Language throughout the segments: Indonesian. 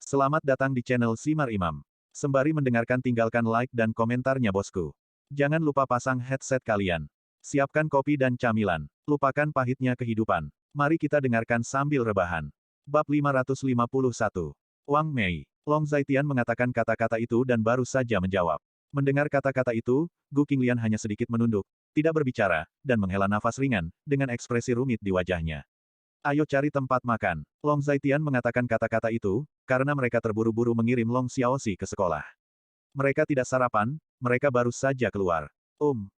Selamat datang di channel Simar Imam. Sembari mendengarkan tinggalkan like dan komentarnya bosku. Jangan lupa pasang headset kalian. Siapkan kopi dan camilan. Lupakan pahitnya kehidupan. Mari kita dengarkan sambil rebahan. Bab 551. Wang Mei. Long Zaitian mengatakan kata-kata itu dan baru saja menjawab. Mendengar kata-kata itu, Gu Qinglian hanya sedikit menunduk, tidak berbicara, dan menghela nafas ringan, dengan ekspresi rumit di wajahnya. Ayo cari tempat makan. Long Zaitian mengatakan kata-kata itu, karena mereka terburu-buru mengirim Long Xiaoxi ke sekolah. Mereka tidak sarapan, mereka baru saja keluar.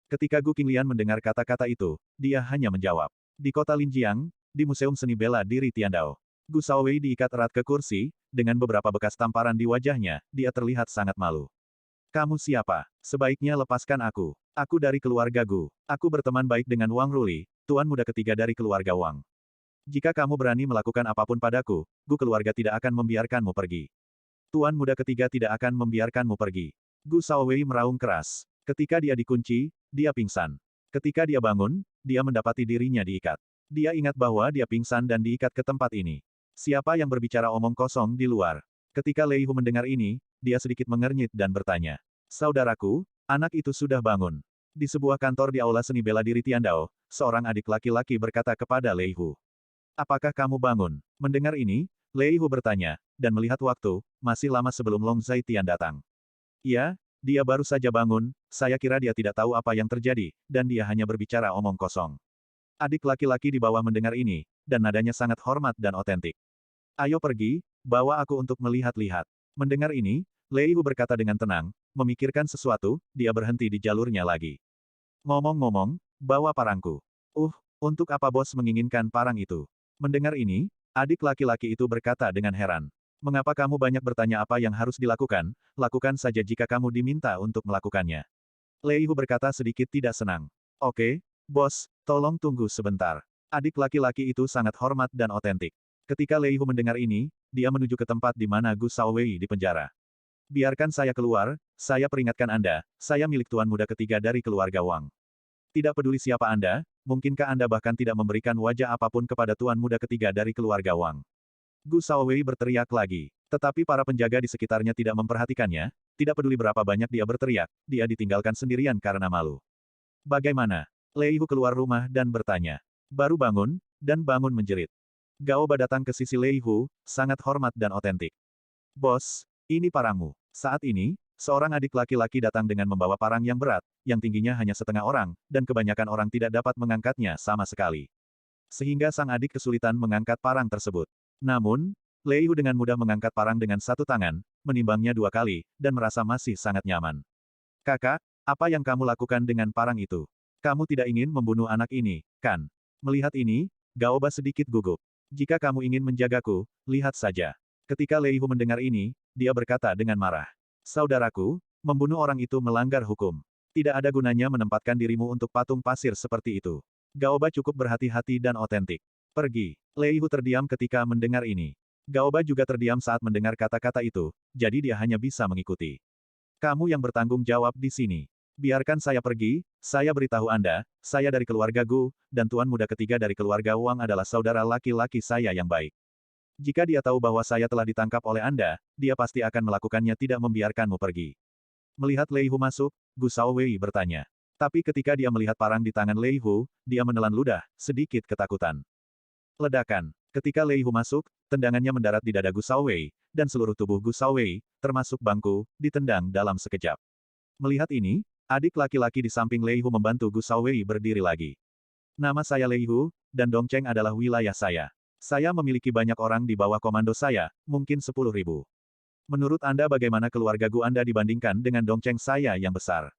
Ketika Gu Qinglian mendengar kata-kata itu, dia hanya menjawab. Di kota Linjiang, di Museum Seni Bela Diri Tiandao. Gu Shaowei diikat erat ke kursi, dengan beberapa bekas tamparan di wajahnya, dia terlihat sangat malu. Kamu siapa? Sebaiknya lepaskan aku. Aku dari keluarga Gu. Aku berteman baik dengan Wang Ruli, tuan muda ketiga dari keluarga Wang. Jika kamu berani melakukan apapun padaku, Gu keluarga tidak akan membiarkanmu pergi. Tuan muda ketiga tidak akan membiarkanmu pergi. Gu Shaowei meraung keras. Ketika dia dikunci, dia pingsan. Ketika dia bangun, dia mendapati dirinya diikat. Dia ingat bahwa dia pingsan dan diikat ke tempat ini. Siapa yang berbicara omong kosong di luar? Ketika Lei Hu mendengar ini, dia sedikit mengernyit dan bertanya. Saudaraku, anak itu sudah bangun. Di sebuah kantor di Aula Seni Bela Diri Tiandao, seorang adik laki-laki berkata kepada Lei Hu. Apakah kamu bangun? Mendengar ini, Lei Hu bertanya, dan melihat waktu, masih lama sebelum Long Zaitian datang. Ya, dia baru saja bangun, saya kira dia tidak tahu apa yang terjadi, dan dia hanya berbicara omong kosong. Adik laki-laki di bawah mendengar ini, dan nadanya sangat hormat dan otentik. Ayo pergi, bawa aku untuk melihat-lihat. Mendengar ini, Lei Hu berkata dengan tenang, memikirkan sesuatu, dia berhenti di jalurnya lagi. Ngomong-ngomong, bawa parangku. Untuk apa bos menginginkan parang itu? Mendengar ini, adik laki-laki itu berkata dengan heran. Mengapa kamu banyak bertanya apa yang harus dilakukan, lakukan saja jika kamu diminta untuk melakukannya. Lei Hu berkata sedikit tidak senang. Oke, bos, tolong tunggu sebentar. Adik laki-laki itu sangat hormat dan otentik. Ketika Lei Hu mendengar ini, dia menuju ke tempat di mana Gu Shaowei dipenjara. Biarkan saya keluar, saya peringatkan Anda, saya milik tuan muda ketiga dari keluarga Wang. Tidak peduli siapa Anda, mungkinkah Anda bahkan tidak memberikan wajah apapun kepada tuan muda ketiga dari keluarga Wang. Gu Shaowei berteriak lagi. Tetapi para penjaga di sekitarnya tidak memperhatikannya, tidak peduli berapa banyak dia berteriak, dia ditinggalkan sendirian karena malu. Bagaimana? Lei Hu keluar rumah dan bertanya. Baru bangun, dan bangun menjerit. Gao Ba datang ke sisi Lei Hu, sangat hormat dan otentik. Bos, ini parangmu. Saat ini, seorang adik laki-laki datang dengan membawa parang yang berat, yang tingginya hanya setengah orang, dan kebanyakan orang tidak dapat mengangkatnya sama sekali. Sehingga sang adik kesulitan mengangkat parang tersebut. Namun, Lei Hu dengan mudah mengangkat parang dengan satu tangan, menimbangnya 2 kali, dan merasa masih sangat nyaman. Kakak, apa yang kamu lakukan dengan parang itu? Kamu tidak ingin membunuh anak ini, kan? Melihat ini, Gao Ba sedikit gugup. Jika kamu ingin menjagaku, lihat saja. Ketika Lei Hu mendengar ini, dia berkata dengan marah. Saudaraku, membunuh orang itu melanggar hukum. Tidak ada gunanya menempatkan dirimu untuk patung pasir seperti itu. Gao Ba cukup berhati-hati dan otentik. Pergi. Lei Hu terdiam ketika mendengar ini. Gao Ba juga terdiam saat mendengar kata-kata itu, jadi dia hanya bisa mengikuti. Kamu yang bertanggung jawab di sini. Biarkan saya pergi, saya beritahu Anda, saya dari keluarga Gu, dan tuan muda ketiga dari keluarga Wang adalah saudara laki-laki saya yang baik. Jika dia tahu bahwa saya telah ditangkap oleh Anda, dia pasti akan melakukannya tidak membiarkanmu pergi. Melihat Lei Hu masuk, Gu Shaowei bertanya. Tapi ketika dia melihat parang di tangan Lei Hu, dia menelan ludah, sedikit ketakutan. Ledakan. Ketika Lei Hu masuk, tendangannya mendarat di dada Gu Shaowei, dan seluruh tubuh Gu Shaowei, termasuk bangku, ditendang dalam sekejap. Melihat ini, adik laki-laki di samping Lei Hu membantu Gu Shaowei berdiri lagi. Nama saya Lei Hu, dan Dongcheng adalah wilayah saya. Saya memiliki banyak orang di bawah komando saya, mungkin 10.000. Menurut Anda bagaimana keluarga Gu Anda dibandingkan dengan Dongcheng saya yang besar?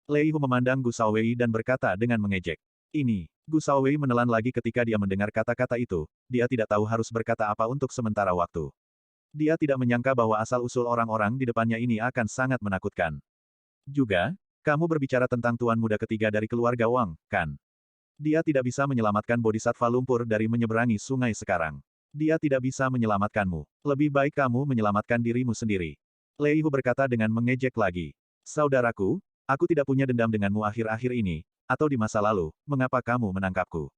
Lei Hu memandang Gu Shaowei dan berkata dengan mengejek. Ini. Gu Shaowei menelan lagi ketika dia mendengar kata-kata itu, dia tidak tahu harus berkata apa untuk sementara waktu. Dia tidak menyangka bahwa asal-usul orang-orang di depannya ini akan sangat menakutkan. Juga, kamu berbicara tentang tuan muda ketiga dari keluarga Wang, kan? Dia tidak bisa menyelamatkan Bodhisattva lumpur dari menyeberangi sungai sekarang. Dia tidak bisa menyelamatkanmu. Lebih baik kamu menyelamatkan dirimu sendiri. Lei Hu berkata dengan mengejek lagi. Saudaraku, aku tidak punya dendam denganmu akhir-akhir ini, atau di masa lalu, mengapa kamu menangkapku?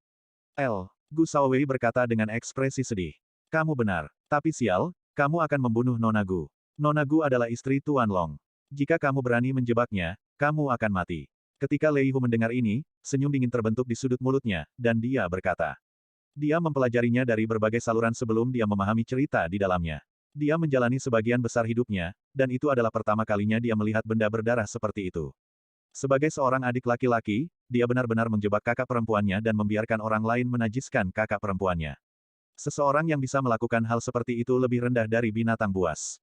Gu Shaowei berkata dengan ekspresi sedih. Kamu benar. Tapi sial, Kamu akan membunuh Nona Gu. Nona Gu adalah istri Tuan Long. Jika kamu berani menjebaknya, kamu akan mati. Ketika Lei Hu mendengar ini, senyum dingin terbentuk di sudut mulutnya, dan dia berkata. Dia mempelajarinya dari berbagai saluran sebelum dia memahami cerita di dalamnya. Dia menjalani sebagian besar hidupnya, dan itu adalah pertama kalinya dia melihat benda berdarah seperti itu. Sebagai seorang adik laki-laki, dia benar-benar menjebak kakak perempuannya dan membiarkan orang lain menajiskan kakak perempuannya. Seseorang yang bisa melakukan hal seperti itu lebih rendah dari binatang buas.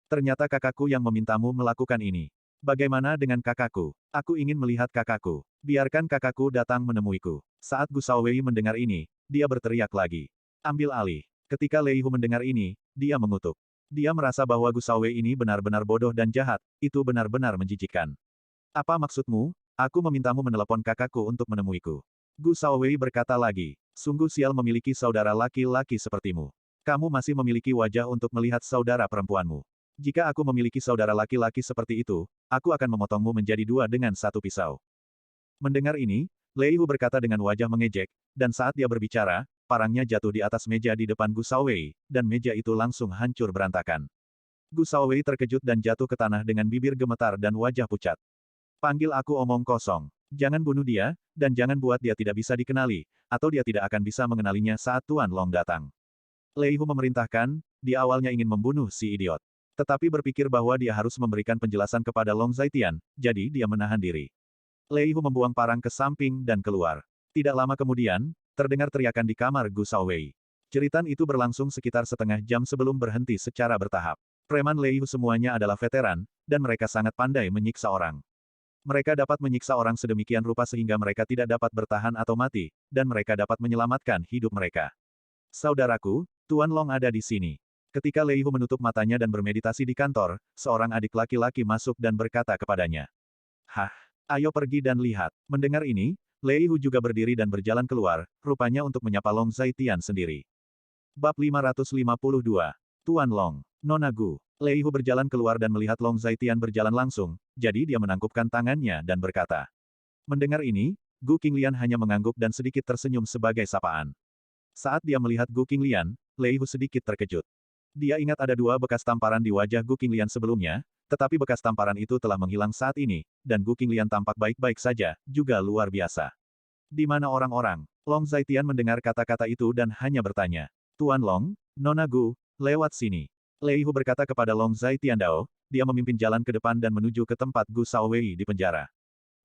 Ternyata kakakku yang memintamu melakukan ini. Bagaimana dengan kakakku? Aku ingin melihat kakakku. Biarkan kakakku datang menemuiku. Saat Gu Shaowei mendengar ini, dia berteriak lagi. Ambil alih. Ketika Lei Hu mendengar ini, dia mengutuk. Dia merasa bahwa Gu Shaowei ini benar-benar bodoh dan jahat, itu benar-benar menjijikkan. Apa maksudmu? Aku memintamu menelepon kakakku untuk menemuiku. Gu Shaowei berkata lagi. Sungguh sial memiliki saudara laki-laki sepertimu. Kamu masih memiliki wajah untuk melihat saudara perempuanmu. Jika aku memiliki saudara laki-laki seperti itu, aku akan memotongmu menjadi dua dengan satu pisau. Mendengar ini, Lei Hu berkata dengan wajah mengejek, dan saat dia berbicara, parangnya jatuh di atas meja di depan Gu Shaowei, dan meja itu langsung hancur berantakan. Gu Shaowei terkejut dan jatuh ke tanah dengan bibir gemetar dan wajah pucat. Panggil aku omong kosong. Jangan bunuh dia, dan jangan buat dia tidak bisa dikenali, atau dia tidak akan bisa mengenalinya saat Tuan Long datang. Lei Hu memerintahkan, dia awalnya ingin membunuh si idiot. Tetapi berpikir bahwa dia harus memberikan penjelasan kepada Long Zaitian, jadi dia menahan diri. Lei Hu membuang parang ke samping dan keluar. Tidak lama kemudian, terdengar teriakan di kamar Gu Shaowei. Jeritan itu berlangsung sekitar setengah jam sebelum berhenti secara bertahap. Preman Lei Hu semuanya adalah veteran, dan mereka sangat pandai menyiksa orang. Mereka dapat menyiksa orang sedemikian rupa sehingga mereka tidak dapat bertahan atau mati, dan mereka dapat menyelamatkan hidup mereka. Saudaraku, Tuan Long ada di sini. Ketika Lei Hu menutup matanya dan bermeditasi di kantor, seorang adik laki-laki masuk dan berkata kepadanya. Hah, ayo pergi dan lihat. Mendengar ini, Lei Hu juga berdiri dan berjalan keluar, rupanya untuk menyapa Long Zaitian sendiri. Bab 552. Tuan Long, Nona Gu. Lei Hu berjalan keluar dan melihat Long Zaitian berjalan langsung, jadi dia menangkupkan tangannya dan berkata. Mendengar ini, Gu Qinglian hanya mengangguk dan sedikit tersenyum sebagai sapaan. Saat dia melihat Gu Qinglian, Lei Hu sedikit terkejut. Dia ingat ada dua bekas tamparan di wajah Gu Qinglian sebelumnya, tetapi bekas tamparan itu telah menghilang saat ini, dan Gu Qinglian tampak baik-baik saja, juga luar biasa. Di mana orang-orang? Long Zaitian mendengar kata-kata itu dan hanya bertanya. Tuan Long, Nona Gu, lewat sini. Lei Hu berkata kepada Long Zaitian Dao, dia memimpin jalan ke depan dan menuju ke tempat Gu Shaowei di penjara.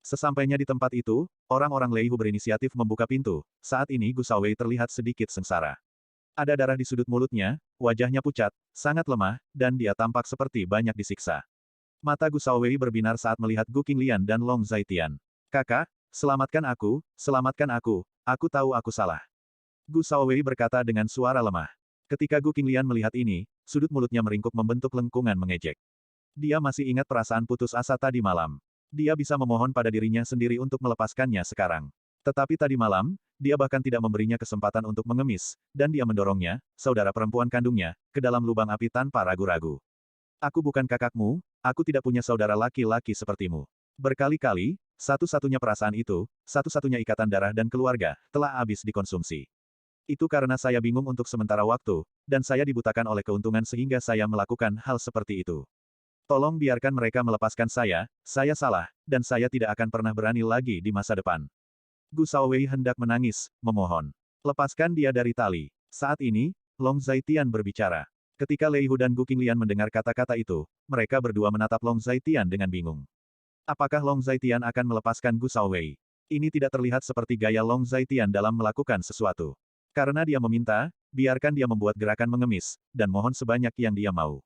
Sesampainya di tempat itu, orang-orang Lei Hu berinisiatif membuka pintu. Saat ini Gu Shaowei terlihat sedikit sengsara. Ada darah di sudut mulutnya, wajahnya pucat, sangat lemah, dan dia tampak seperti banyak disiksa. Mata Gu Shaowei berbinar saat melihat Gu Qinglian dan Long Zaitian. Kakak, selamatkan aku tahu aku salah. Gu Shaowei berkata dengan suara lemah. Ketika Gu Qinglian melihat ini, sudut mulutnya meringkuk membentuk lengkungan mengejek. Dia masih ingat perasaan putus asa tadi malam. Dia bisa memohon pada dirinya sendiri untuk melepaskannya sekarang. Tetapi tadi malam, dia bahkan tidak memberinya kesempatan untuk mengemis, dan dia mendorongnya, saudara perempuan kandungnya, ke dalam lubang api tanpa ragu-ragu. Aku bukan kakakmu, aku tidak punya saudara laki-laki sepertimu. Berkali-kali, satu-satunya perasaan itu, satu-satunya ikatan darah dan keluarga, telah habis dikonsumsi. Itu karena saya bingung untuk sementara waktu, dan saya dibutakan oleh keuntungan sehingga saya melakukan hal seperti itu. Tolong biarkan mereka melepaskan saya salah, dan saya tidak akan pernah berani lagi di masa depan. Gu Shaowei hendak menangis, memohon. Lepaskan dia dari tali. Saat ini, Long Zaitian berbicara. Ketika Lei Hu dan Gu Qinglian mendengar kata-kata itu, mereka berdua menatap Long Zaitian dengan bingung. Apakah Long Zaitian akan melepaskan Gu Shaowei? Ini tidak terlihat seperti gaya Long Zaitian dalam melakukan sesuatu. Karena dia meminta, biarkan dia membuat gerakan mengemis, dan mohon sebanyak yang dia mau.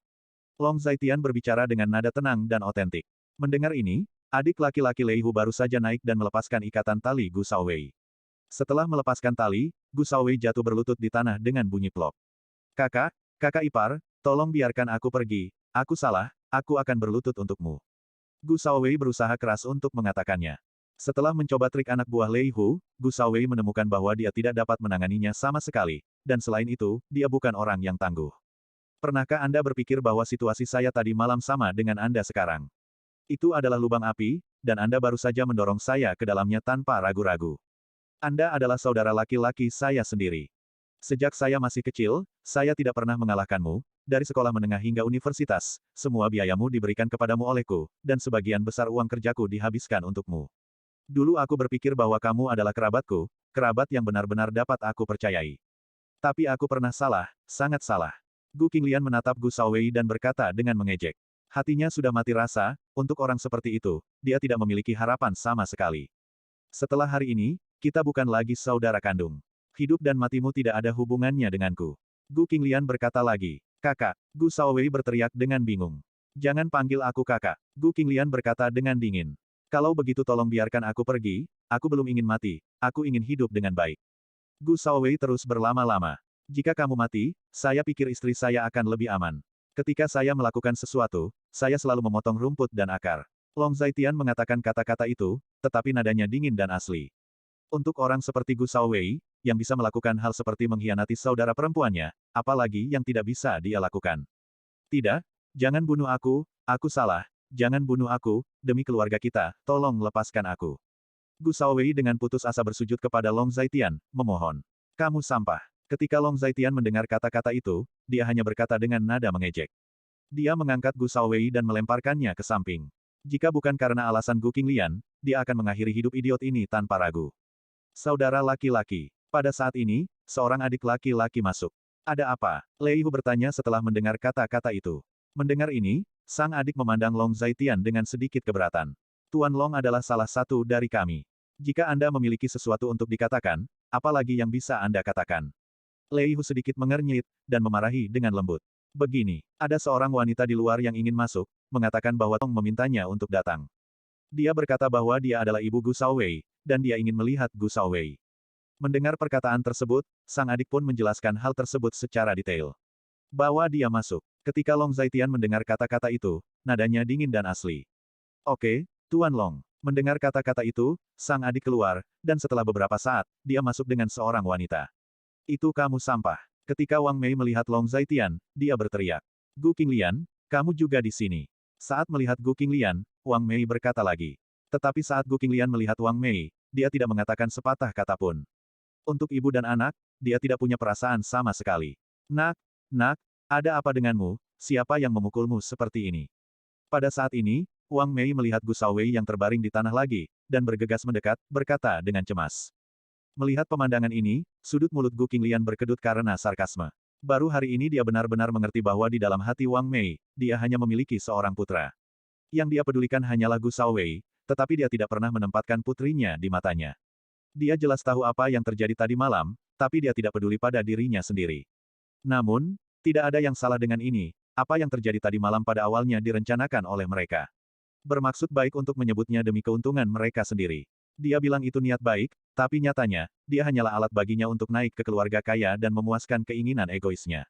Long Zaitian berbicara dengan nada tenang dan otentik. Mendengar ini, adik laki-laki Lei Hu baru saja naik dan melepaskan ikatan tali Gu Shaowei. Setelah melepaskan tali, Gu Shaowei jatuh berlutut di tanah dengan bunyi plop. Kakak ipar, tolong biarkan aku pergi, aku salah, aku akan berlutut untukmu. Gu Shaowei berusaha keras untuk mengatakannya. Setelah mencoba trik anak buah Lei Hu, Gu Shaowei menemukan bahwa dia tidak dapat menanganinya sama sekali, dan selain itu, dia bukan orang yang tangguh. Pernahkah Anda berpikir bahwa situasi saya tadi malam sama dengan Anda sekarang? Itu adalah lubang api, dan Anda baru saja mendorong saya ke dalamnya tanpa ragu-ragu. Anda adalah saudara laki-laki saya sendiri. Sejak saya masih kecil, saya tidak pernah mengalahkanmu, dari sekolah menengah hingga universitas, semua biayamu diberikan kepadamu olehku, dan sebagian besar uang kerjaku dihabiskan untukmu. Dulu aku berpikir bahwa kamu adalah kerabatku, kerabat yang benar-benar dapat aku percayai. Tapi aku pernah salah, sangat salah. Gu Qinglian menatap Gu Shaowei dan berkata dengan mengejek. Hatinya sudah mati rasa, untuk orang seperti itu, dia tidak memiliki harapan sama sekali. Setelah hari ini, kita bukan lagi saudara kandung. Hidup dan matimu tidak ada hubungannya denganku. Gu Qinglian berkata lagi. Kakak, Gu Shaowei berteriak dengan bingung. Jangan panggil aku kakak. Gu Qinglian berkata dengan dingin. Kalau begitu tolong biarkan aku pergi, aku belum ingin mati, aku ingin hidup dengan baik. Gu Shaowei terus berlama-lama. Jika kamu mati, saya pikir istri saya akan lebih aman. Ketika saya melakukan sesuatu, saya selalu memotong rumput dan akar. Long Zaitian mengatakan kata-kata itu, tetapi nadanya dingin dan asli. Untuk orang seperti Gu Shaowei, yang bisa melakukan hal seperti mengkhianati saudara perempuannya, apalagi yang tidak bisa dia lakukan. Tidak, jangan bunuh aku salah, jangan bunuh aku, demi keluarga kita, tolong lepaskan aku. Gu Shaowei dengan putus asa bersujud kepada Long Zaitian, memohon. Kamu sampah. Ketika Long Zaitian mendengar kata-kata itu, dia hanya berkata dengan nada mengejek. Dia mengangkat Gu Shaowei dan melemparkannya ke samping. Jika bukan karena alasan Gu Qinglian, dia akan mengakhiri hidup idiot ini tanpa ragu. Saudara laki-laki. Pada saat ini, seorang adik laki-laki masuk. Ada apa? Lei Hu bertanya setelah mendengar kata-kata itu. Mendengar ini, sang adik memandang Long Zaitian dengan sedikit keberatan. Tuan Long adalah salah satu dari kami. Jika Anda memiliki sesuatu untuk dikatakan, apalagi yang bisa Anda katakan? Lei Hu sedikit mengernyit, dan memarahi dengan lembut. Begini, ada seorang wanita di luar yang ingin masuk, mengatakan bahwa Tong memintanya untuk datang. Dia berkata bahwa dia adalah ibu Gu Shaowei, dan dia ingin melihat Gu Shaowei. Mendengar perkataan tersebut, sang adik pun menjelaskan hal tersebut secara detail. Bawa dia masuk. Ketika Long Zaitian mendengar kata-kata itu, nadanya dingin dan asli. Oke, Tuan Long. Mendengar kata-kata itu, sang adik keluar, dan setelah beberapa saat, dia masuk dengan seorang wanita. Itu kamu sampah. Ketika Wang Mei melihat Long Zaitian, dia berteriak. Gu Qinglian, kamu juga di sini. Saat melihat Gu Qinglian, Wang Mei berkata lagi. Tetapi saat Gu Qinglian melihat Wang Mei, dia tidak mengatakan sepatah kata pun. Untuk ibu dan anak, dia tidak punya perasaan sama sekali. Nak, ada apa denganmu, siapa yang memukulmu seperti ini? Pada saat ini, Wang Mei melihat Gu Shaowei yang terbaring di tanah lagi, dan bergegas mendekat, berkata dengan cemas. Melihat pemandangan ini, sudut mulut Gu Qinglian berkedut karena sarkasme. Baru hari ini dia benar-benar mengerti bahwa di dalam hati Wang Mei, dia hanya memiliki seorang putra. Yang dia pedulikan hanyalah Gu Shaowei, tetapi dia tidak pernah menempatkan putrinya di matanya. Dia jelas tahu apa yang terjadi tadi malam, tapi dia tidak peduli pada dirinya sendiri. Namun, tidak ada yang salah dengan ini, apa yang terjadi tadi malam pada awalnya direncanakan oleh mereka. Bermaksud baik untuk menyebutnya demi keuntungan mereka sendiri. Dia bilang itu niat baik, tapi nyatanya, dia hanyalah alat baginya untuk naik ke keluarga kaya dan memuaskan keinginan egoisnya.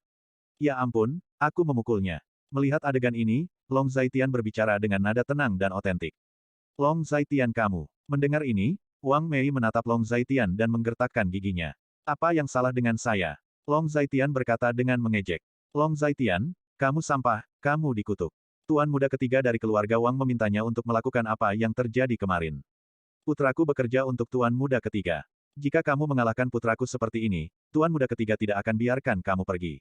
Ya ampun, aku memukulnya. Melihat adegan ini, Long Zaitian berbicara dengan nada tenang dan otentik. Long Zaitian kamu. Mendengar ini, Wang Mei menatap Long Zaitian dan menggertakkan giginya. Apa yang salah dengan saya? Long Zaitian berkata dengan mengejek. Long Zaitian, kamu sampah, kamu dikutuk. Tuan muda ketiga dari keluarga Wang memintanya untuk melakukan apa yang terjadi kemarin. Putraku bekerja untuk Tuan muda ketiga. Jika kamu mengalahkan putraku seperti ini, Tuan muda ketiga tidak akan biarkan kamu pergi.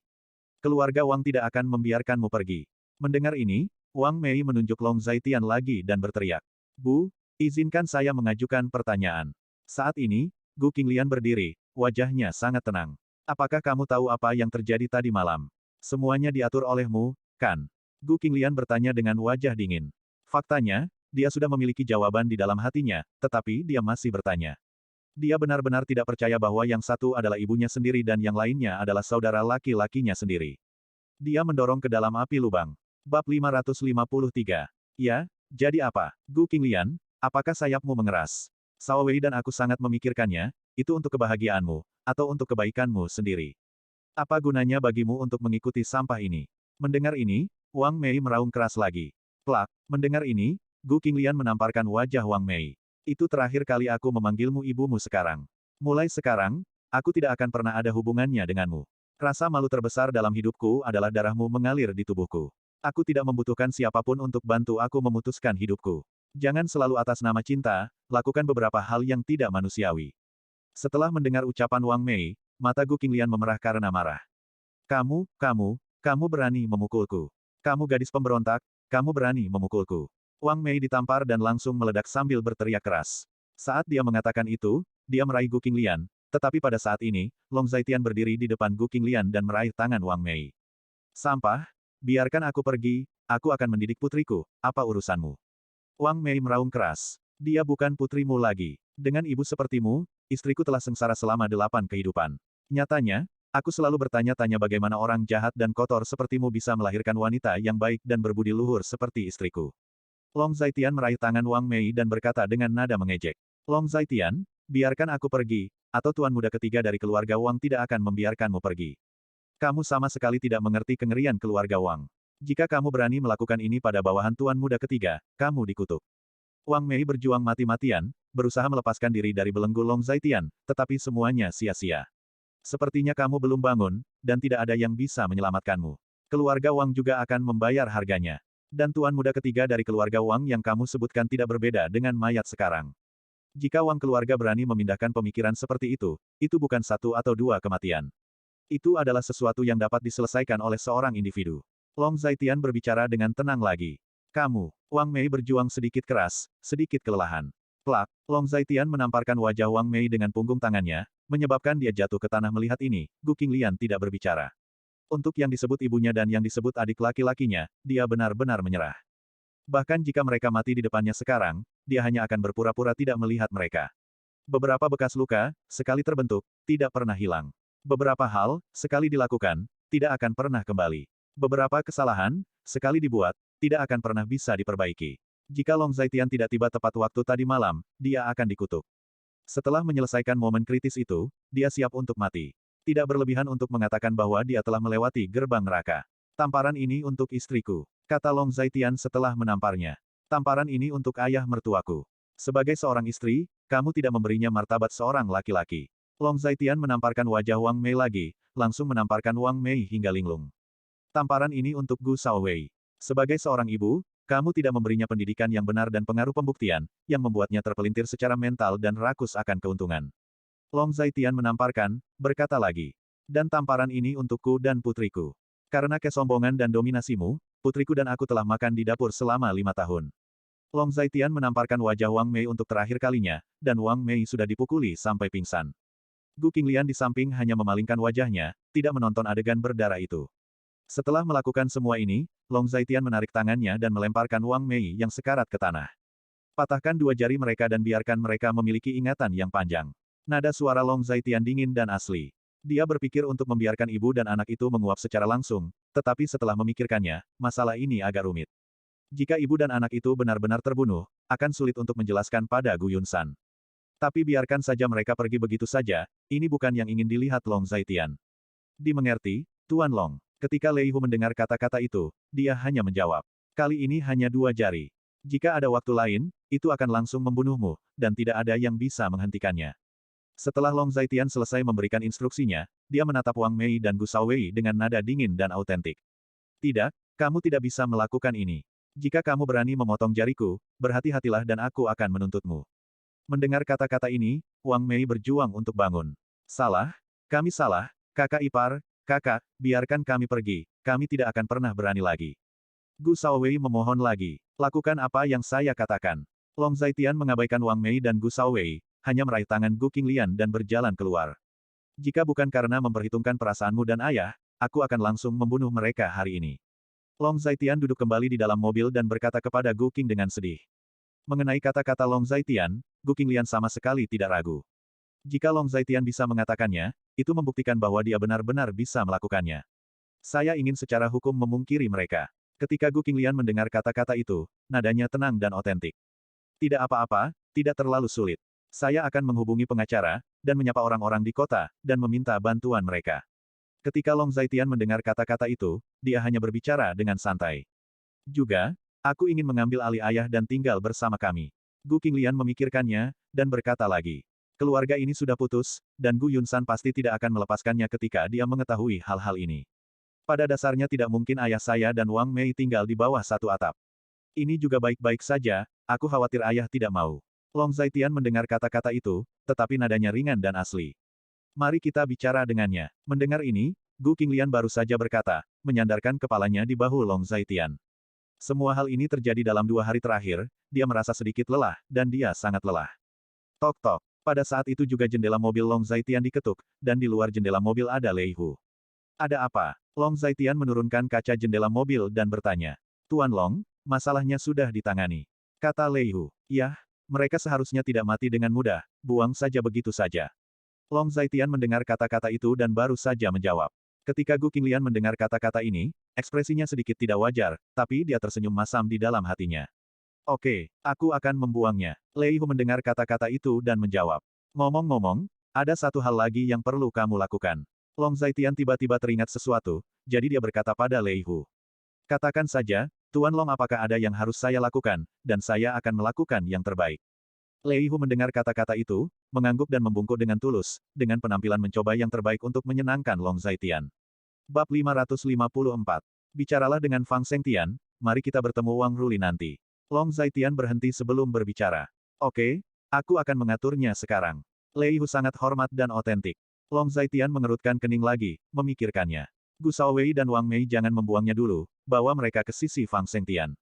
Keluarga Wang tidak akan membiarkanmu pergi. Mendengar ini, Wang Mei menunjuk Long Zaitian lagi dan berteriak. Bu, izinkan saya mengajukan pertanyaan. Saat ini, Gu Qinglian berdiri, wajahnya sangat tenang. Apakah kamu tahu apa yang terjadi tadi malam? Semuanya diatur olehmu, kan? Gu Qinglian bertanya dengan wajah dingin. Faktanya, dia sudah memiliki jawaban di dalam hatinya, tetapi dia masih bertanya. Dia benar-benar tidak percaya bahwa yang satu adalah ibunya sendiri dan yang lainnya adalah saudara laki-lakinya sendiri. Dia mendorong ke dalam api lubang. Bab 553. Ya, jadi apa, Gu Qinglian, apakah sayapmu mengeras? Cao Wei dan aku sangat memikirkannya, itu untuk kebahagiaanmu, atau untuk kebaikanmu sendiri. Apa gunanya bagimu untuk mengikuti sampah ini? Mendengar ini, Wang Mei meraung keras lagi. Plak, mendengar ini, Gu Qinglian menamparkan wajah Wang Mei. Itu terakhir kali aku memanggilmu ibumu sekarang. Mulai sekarang, aku tidak akan pernah ada hubungannya denganmu. Rasa malu terbesar dalam hidupku adalah darahmu mengalir di tubuhku. Aku tidak membutuhkan siapapun untuk bantu aku memutuskan hidupku. Jangan selalu atas nama cinta, lakukan beberapa hal yang tidak manusiawi. Setelah mendengar ucapan Wang Mei, mata Gu Qinglian memerah karena marah. Kamu, Kamu berani memukulku. Kamu gadis pemberontak, kamu berani memukulku. Wang Mei ditampar dan langsung meledak sambil berteriak keras. Saat dia mengatakan itu, dia meraih Gu Qinglian, tetapi pada saat ini, Long Zaitian berdiri di depan Gu Qinglian dan meraih tangan Wang Mei. Sampah, biarkan aku pergi, aku akan mendidik putriku, apa urusanmu? Wang Mei meraung keras. Dia bukan putrimu lagi. Dengan ibu sepertimu, istriku telah sengsara selama 8 kehidupan. Nyatanya, aku selalu bertanya-tanya bagaimana orang jahat dan kotor sepertimu bisa melahirkan wanita yang baik dan berbudi luhur seperti istriku. Long Zaitian meraih tangan Wang Mei dan berkata dengan nada mengejek. Long Zaitian, biarkan aku pergi, atau tuan muda ketiga dari keluarga Wang tidak akan membiarkanmu pergi. Kamu sama sekali tidak mengerti kengerian keluarga Wang. Jika kamu berani melakukan ini pada bawahan tuan muda ketiga, kamu dikutuk. Wang Mei berjuang mati-matian, berusaha melepaskan diri dari belenggu Long Zaitian, tetapi semuanya sia-sia. Sepertinya kamu belum bangun, dan tidak ada yang bisa menyelamatkanmu. Keluarga Wang juga akan membayar harganya. Dan tuan muda ketiga dari keluarga Wang yang kamu sebutkan tidak berbeda dengan mayat sekarang. Jika Wang keluarga berani memindahkan pemikiran seperti itu bukan 1 atau 2 kematian. Itu adalah sesuatu yang dapat diselesaikan oleh seorang individu. Long Zaitian berbicara dengan tenang lagi. Kamu, Wang Mei berjuang sedikit keras, sedikit kelelahan. Plak, Long Zaitian menamparkan wajah Wang Mei dengan punggung tangannya, menyebabkan dia jatuh ke tanah melihat ini, Gu Qinglian tidak berbicara. Untuk yang disebut ibunya dan yang disebut adik laki-lakinya, dia benar-benar menyerah. Bahkan jika mereka mati di depannya sekarang, dia hanya akan berpura-pura tidak melihat mereka. Beberapa bekas luka, sekali terbentuk, tidak pernah hilang. Beberapa hal, sekali dilakukan, tidak akan pernah kembali. Beberapa kesalahan, sekali dibuat, tidak akan pernah bisa diperbaiki. Jika Long Zaitian tidak tiba tepat waktu tadi malam, dia akan dikutuk. Setelah menyelesaikan momen kritis itu, dia siap untuk mati. Tidak berlebihan untuk mengatakan bahwa dia telah melewati gerbang neraka. Tamparan ini untuk istriku, kata Long Zaitian setelah menamparnya. Tamparan ini untuk ayah mertuaku. Sebagai seorang istri, kamu tidak memberinya martabat seorang laki-laki. Long Zaitian menamparkan wajah Wang Mei lagi, langsung menamparkan Wang Mei hingga linglung. Tamparan ini untuk Gu Shaowei. Sebagai seorang ibu, kamu tidak memberinya pendidikan yang benar dan pengaruh pembuktian, yang membuatnya terpelintir secara mental dan rakus akan keuntungan. Long Zaitian menamparkan, berkata lagi. Dan tamparan ini untukku dan putriku. Karena kesombongan dan dominasimu, putriku dan aku telah makan di dapur selama 5 tahun. Long Zaitian menamparkan wajah Wang Mei untuk terakhir kalinya, dan Wang Mei sudah dipukuli sampai pingsan. Gu Qinglian di samping hanya memalingkan wajahnya, tidak menonton adegan berdarah itu. Setelah melakukan semua ini, Long Zaitian menarik tangannya dan melemparkan Wang Mei yang sekarat ke tanah. Patahkan 2 jari mereka dan biarkan mereka memiliki ingatan yang panjang. Nada suara Long Zaitian dingin dan asli. Dia berpikir untuk membiarkan ibu dan anak itu menguap secara langsung, tetapi setelah memikirkannya, masalah ini agak rumit. Jika ibu dan anak itu benar-benar terbunuh, akan sulit untuk menjelaskan pada Gu Yunsan. Tapi biarkan saja mereka pergi begitu saja, ini bukan yang ingin dilihat Long Zaitian. Dimengerti, Tuan Long. Ketika Lei Hu mendengar kata-kata itu, dia hanya menjawab. Kali ini hanya 2 jari. Jika ada waktu lain, itu akan langsung membunuhmu, dan tidak ada yang bisa menghentikannya. Setelah Long Zaitian selesai memberikan instruksinya, dia menatap Wang Mei dan Gu Shaowei dengan nada dingin dan autentik. Tidak, kamu tidak bisa melakukan ini. Jika kamu berani memotong jariku, berhati-hatilah dan aku akan menuntutmu. Mendengar kata-kata ini, Wang Mei berjuang untuk bangun. Salah, kami salah, kakak ipar, kakak, biarkan kami pergi, kami tidak akan pernah berani lagi. Gu Shaowei memohon lagi. Lakukan apa yang saya katakan. Long Zaitian mengabaikan Wang Mei dan Gu Shaowei, hanya meraih tangan Gu Qinglian dan berjalan keluar. Jika bukan karena memperhitungkan perasaanmu dan ayah, aku akan langsung membunuh mereka hari ini. Long Zaitian duduk kembali di dalam mobil dan berkata kepada Gu Qing dengan sedih. Mengenai kata-kata Long Zaitian, Gu Qinglian sama sekali tidak ragu. Jika Long Zaitian bisa mengatakannya, itu membuktikan bahwa dia benar-benar bisa melakukannya. Saya ingin secara hukum memungkiri mereka. Ketika Gu Qinglian mendengar kata-kata itu, nadanya tenang dan otentik. Tidak apa-apa, tidak terlalu sulit. Saya akan menghubungi pengacara, dan menyapa orang-orang di kota, dan meminta bantuan mereka. Ketika Long Zaitian mendengar kata-kata itu, dia hanya berbicara dengan santai. Juga, aku ingin mengambil alih ayah dan tinggal bersama kami. Gu Qinglian memikirkannya, dan berkata lagi. Keluarga ini sudah putus, dan Gu Yunsan pasti tidak akan melepaskannya ketika dia mengetahui hal-hal ini. Pada dasarnya tidak mungkin ayah saya dan Wang Mei tinggal di bawah satu atap. Ini juga baik-baik saja, aku khawatir ayah tidak mau. Long Zaitian mendengar kata-kata itu, tetapi nadanya ringan dan asli. Mari kita bicara dengannya. Mendengar ini, Gu Qinglian baru saja berkata, menyandarkan kepalanya di bahu Long Zaitian. Semua hal ini terjadi dalam 2 hari terakhir, dia merasa sedikit lelah, dan dia sangat lelah. Tok-tok. Pada saat itu juga jendela mobil Long Zaitian diketuk, dan di luar jendela mobil ada Lei Hu. Ada apa? Long Zaitian menurunkan kaca jendela mobil dan bertanya. Tuan Long, masalahnya sudah ditangani. Kata Lei Hu. Yah, mereka seharusnya tidak mati dengan mudah, buang saja begitu saja. Long Zaitian mendengar kata-kata itu dan baru saja menjawab. Ketika Gu Qinglian mendengar kata-kata ini, ekspresinya sedikit tidak wajar, tapi dia tersenyum masam di dalam hatinya. Oke, aku akan membuangnya. Lei Hu mendengar kata-kata itu dan menjawab. Ngomong-ngomong, ada satu hal lagi yang perlu kamu lakukan. Long Zaitian tiba-tiba teringat sesuatu, jadi dia berkata pada Lei Hu. Katakan saja, Tuan Long apakah ada yang harus saya lakukan, dan saya akan melakukan yang terbaik. Lei Hu mendengar kata-kata itu, mengangguk dan membungkuk dengan tulus, dengan penampilan mencoba yang terbaik untuk menyenangkan Long Zaitian. Bab 554. Bicaralah dengan Fang Zhengtian, mari kita bertemu Wang Ruli nanti. Long Zaitian berhenti sebelum berbicara. Oke, aku akan mengaturnya sekarang. Lei Hu sangat hormat dan otentik. Long Zaitian mengerutkan kening lagi, memikirkannya. Gu Shaowei dan Wang Mei jangan membuangnya dulu, bawa mereka ke sisi Fang Zhengtian.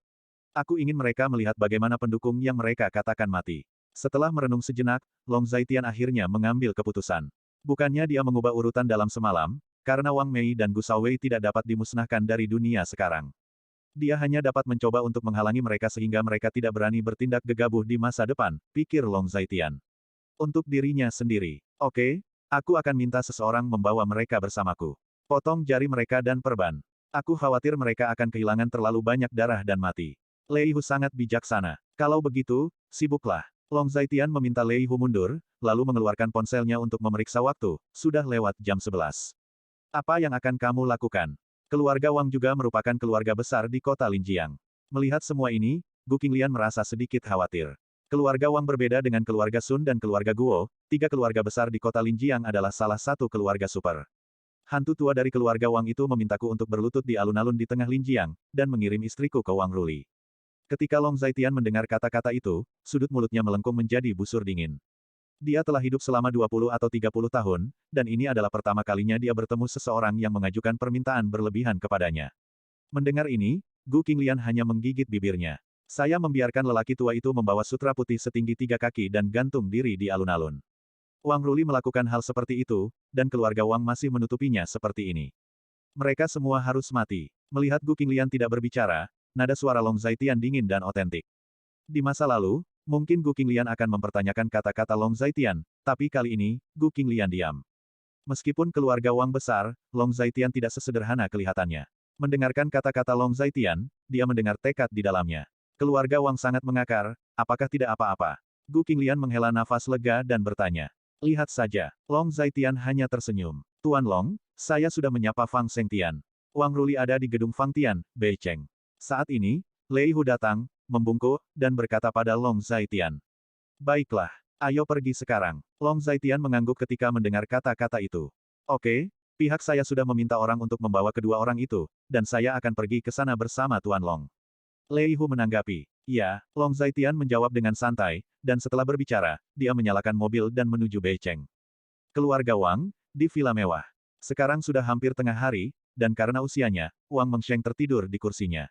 Aku ingin mereka melihat bagaimana pendukung yang mereka katakan mati. Setelah merenung sejenak, Long Zaitian akhirnya mengambil keputusan. Bukannya dia mengubah urutan dalam semalam, karena Wang Mei dan Gu Shaowei tidak dapat dimusnahkan dari dunia sekarang. Dia hanya dapat mencoba untuk menghalangi mereka sehingga mereka tidak berani bertindak gegabah di masa depan, pikir Long Zaitian. Untuk dirinya sendiri. Oke, aku akan minta seseorang membawa mereka bersamaku. Potong jari mereka dan perban. Aku khawatir mereka akan kehilangan terlalu banyak darah dan mati. Lei Hu sangat bijaksana. Kalau begitu, sibuklah. Long Zaitian meminta Lei Hu mundur, lalu mengeluarkan ponselnya untuk memeriksa waktu. Sudah lewat jam 11. Apa yang akan kamu lakukan? Keluarga Wang juga merupakan keluarga besar di kota Linjiang. Melihat semua ini, Gu Qinglian merasa sedikit khawatir. Keluarga Wang berbeda dengan keluarga Sun dan keluarga Guo, 3 keluarga besar di kota Linjiang adalah salah satu keluarga super. Hantu tua dari keluarga Wang itu memintaku untuk berlutut di alun-alun di tengah Linjiang, dan mengirim istriku ke Wang Ruli. Ketika Long Zaitian mendengar kata-kata itu, sudut mulutnya melengkung menjadi busur dingin. Dia telah hidup selama 20 atau 30 tahun, dan ini adalah pertama kalinya dia bertemu seseorang yang mengajukan permintaan berlebihan kepadanya. Mendengar ini, Gu Qinglian hanya menggigit bibirnya. Saya membiarkan lelaki tua itu membawa sutra putih setinggi 3 kaki dan gantung diri di alun-alun. Wang Ruli melakukan hal seperti itu, dan keluarga Wang masih menutupinya seperti ini. Mereka semua harus mati. Melihat Gu Qinglian tidak berbicara, nada suara Long Zaitian dingin dan otentik. Di masa lalu, mungkin Gu Qinglian akan mempertanyakan kata-kata Long Zaitian, tapi kali ini, Gu Qinglian diam. Meskipun keluarga Wang besar, Long Zaitian tidak sesederhana kelihatannya. Mendengarkan kata-kata Long Zaitian, dia mendengar tekad di dalamnya. Keluarga Wang sangat mengakar, apakah tidak apa-apa? Gu Qinglian menghela nafas lega dan bertanya. Lihat saja, Long Zaitian hanya tersenyum. Tuan Long, saya sudah menyapa Fang Zhengtian. Wang Ruli ada di gedung Fang Tian, Beicheng. Saat ini, Lei Hu datang, membungkuk, dan berkata pada Long Zaitian. Baiklah, ayo pergi sekarang. Long Zaitian mengangguk ketika mendengar kata-kata itu. Oke, pihak saya sudah meminta orang untuk membawa kedua orang itu, dan saya akan pergi ke sana bersama Tuan Long. Lei Hu menanggapi. Ya, Long Zaitian menjawab dengan santai, dan setelah berbicara, dia menyalakan mobil dan menuju Beicheng. Keluarga Wang, di villa mewah. Sekarang sudah hampir tengah hari, dan karena usianya, Wang Mengsheng tertidur di kursinya.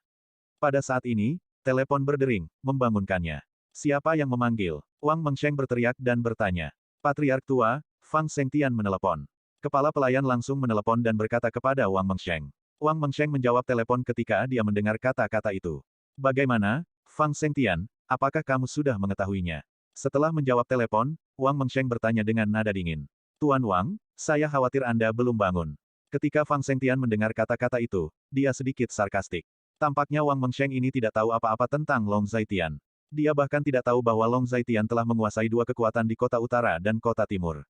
Pada saat ini, telepon berdering, membangunkannya. Siapa yang memanggil? Wang Mengsheng berteriak dan bertanya. Patriark tua, Fang Zhengtian menelepon. Kepala pelayan langsung menelepon dan berkata kepada Wang Mengsheng. Wang Mengsheng menjawab telepon ketika dia mendengar kata-kata itu. Bagaimana, Fang Zhengtian, apakah kamu sudah mengetahuinya? Setelah menjawab telepon, Wang Mengsheng bertanya dengan nada dingin. Tuan Wang, saya khawatir Anda belum bangun. Ketika Fang Zhengtian mendengar kata-kata itu, dia sedikit sarkastik. Tampaknya Wang Mengsheng ini tidak tahu apa-apa tentang Long Zaitian. Dia bahkan tidak tahu bahwa Long Zaitian telah menguasai 2 kekuatan di kota utara dan kota timur.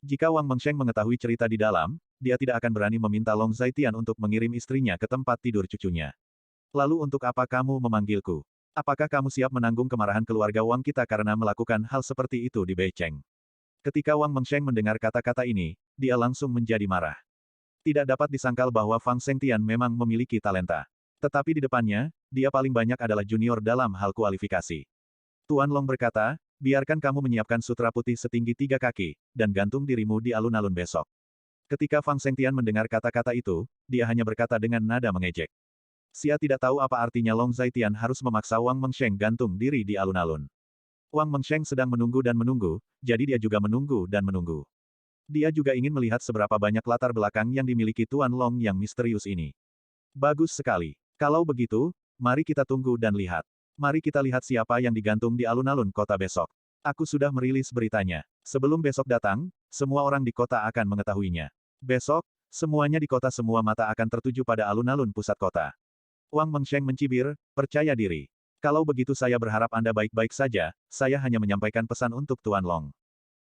Jika Wang Mengsheng mengetahui cerita di dalam, dia tidak akan berani meminta Long Zaitian untuk mengirim istrinya ke tempat tidur cucunya. Lalu untuk apa kamu memanggilku? Apakah kamu siap menanggung kemarahan keluarga Wang kita karena melakukan hal seperti itu di Beicheng? Ketika Wang Mengsheng mendengar kata-kata ini, dia langsung menjadi marah. Tidak dapat disangkal bahwa Fang Zhengtian memang memiliki talenta. Tetapi di depannya, dia paling banyak adalah junior dalam hal kualifikasi. Tuan Long berkata, biarkan kamu menyiapkan sutra putih setinggi 3 kaki, dan gantung dirimu di alun-alun besok. Ketika Fang Zhengtian mendengar kata-kata itu, dia hanya berkata dengan nada mengejek. Sia tidak tahu apa artinya Long Zhaitian harus memaksa Wang Mengsheng gantung diri di alun-alun. Wang Mengsheng sedang menunggu dan menunggu, jadi dia juga menunggu dan menunggu. Dia juga ingin melihat seberapa banyak latar belakang yang dimiliki Tuan Long yang misterius ini. Bagus sekali. Kalau begitu, mari kita tunggu dan lihat. Mari kita lihat siapa yang digantung di alun-alun kota besok. Aku sudah merilis beritanya. Sebelum besok datang, semua orang di kota akan mengetahuinya. Besok, semuanya di kota semua mata akan tertuju pada alun-alun pusat kota. Wang Mengsheng mencibir, percaya diri. Kalau begitu saya berharap Anda baik-baik saja, saya hanya menyampaikan pesan untuk Tuan Long.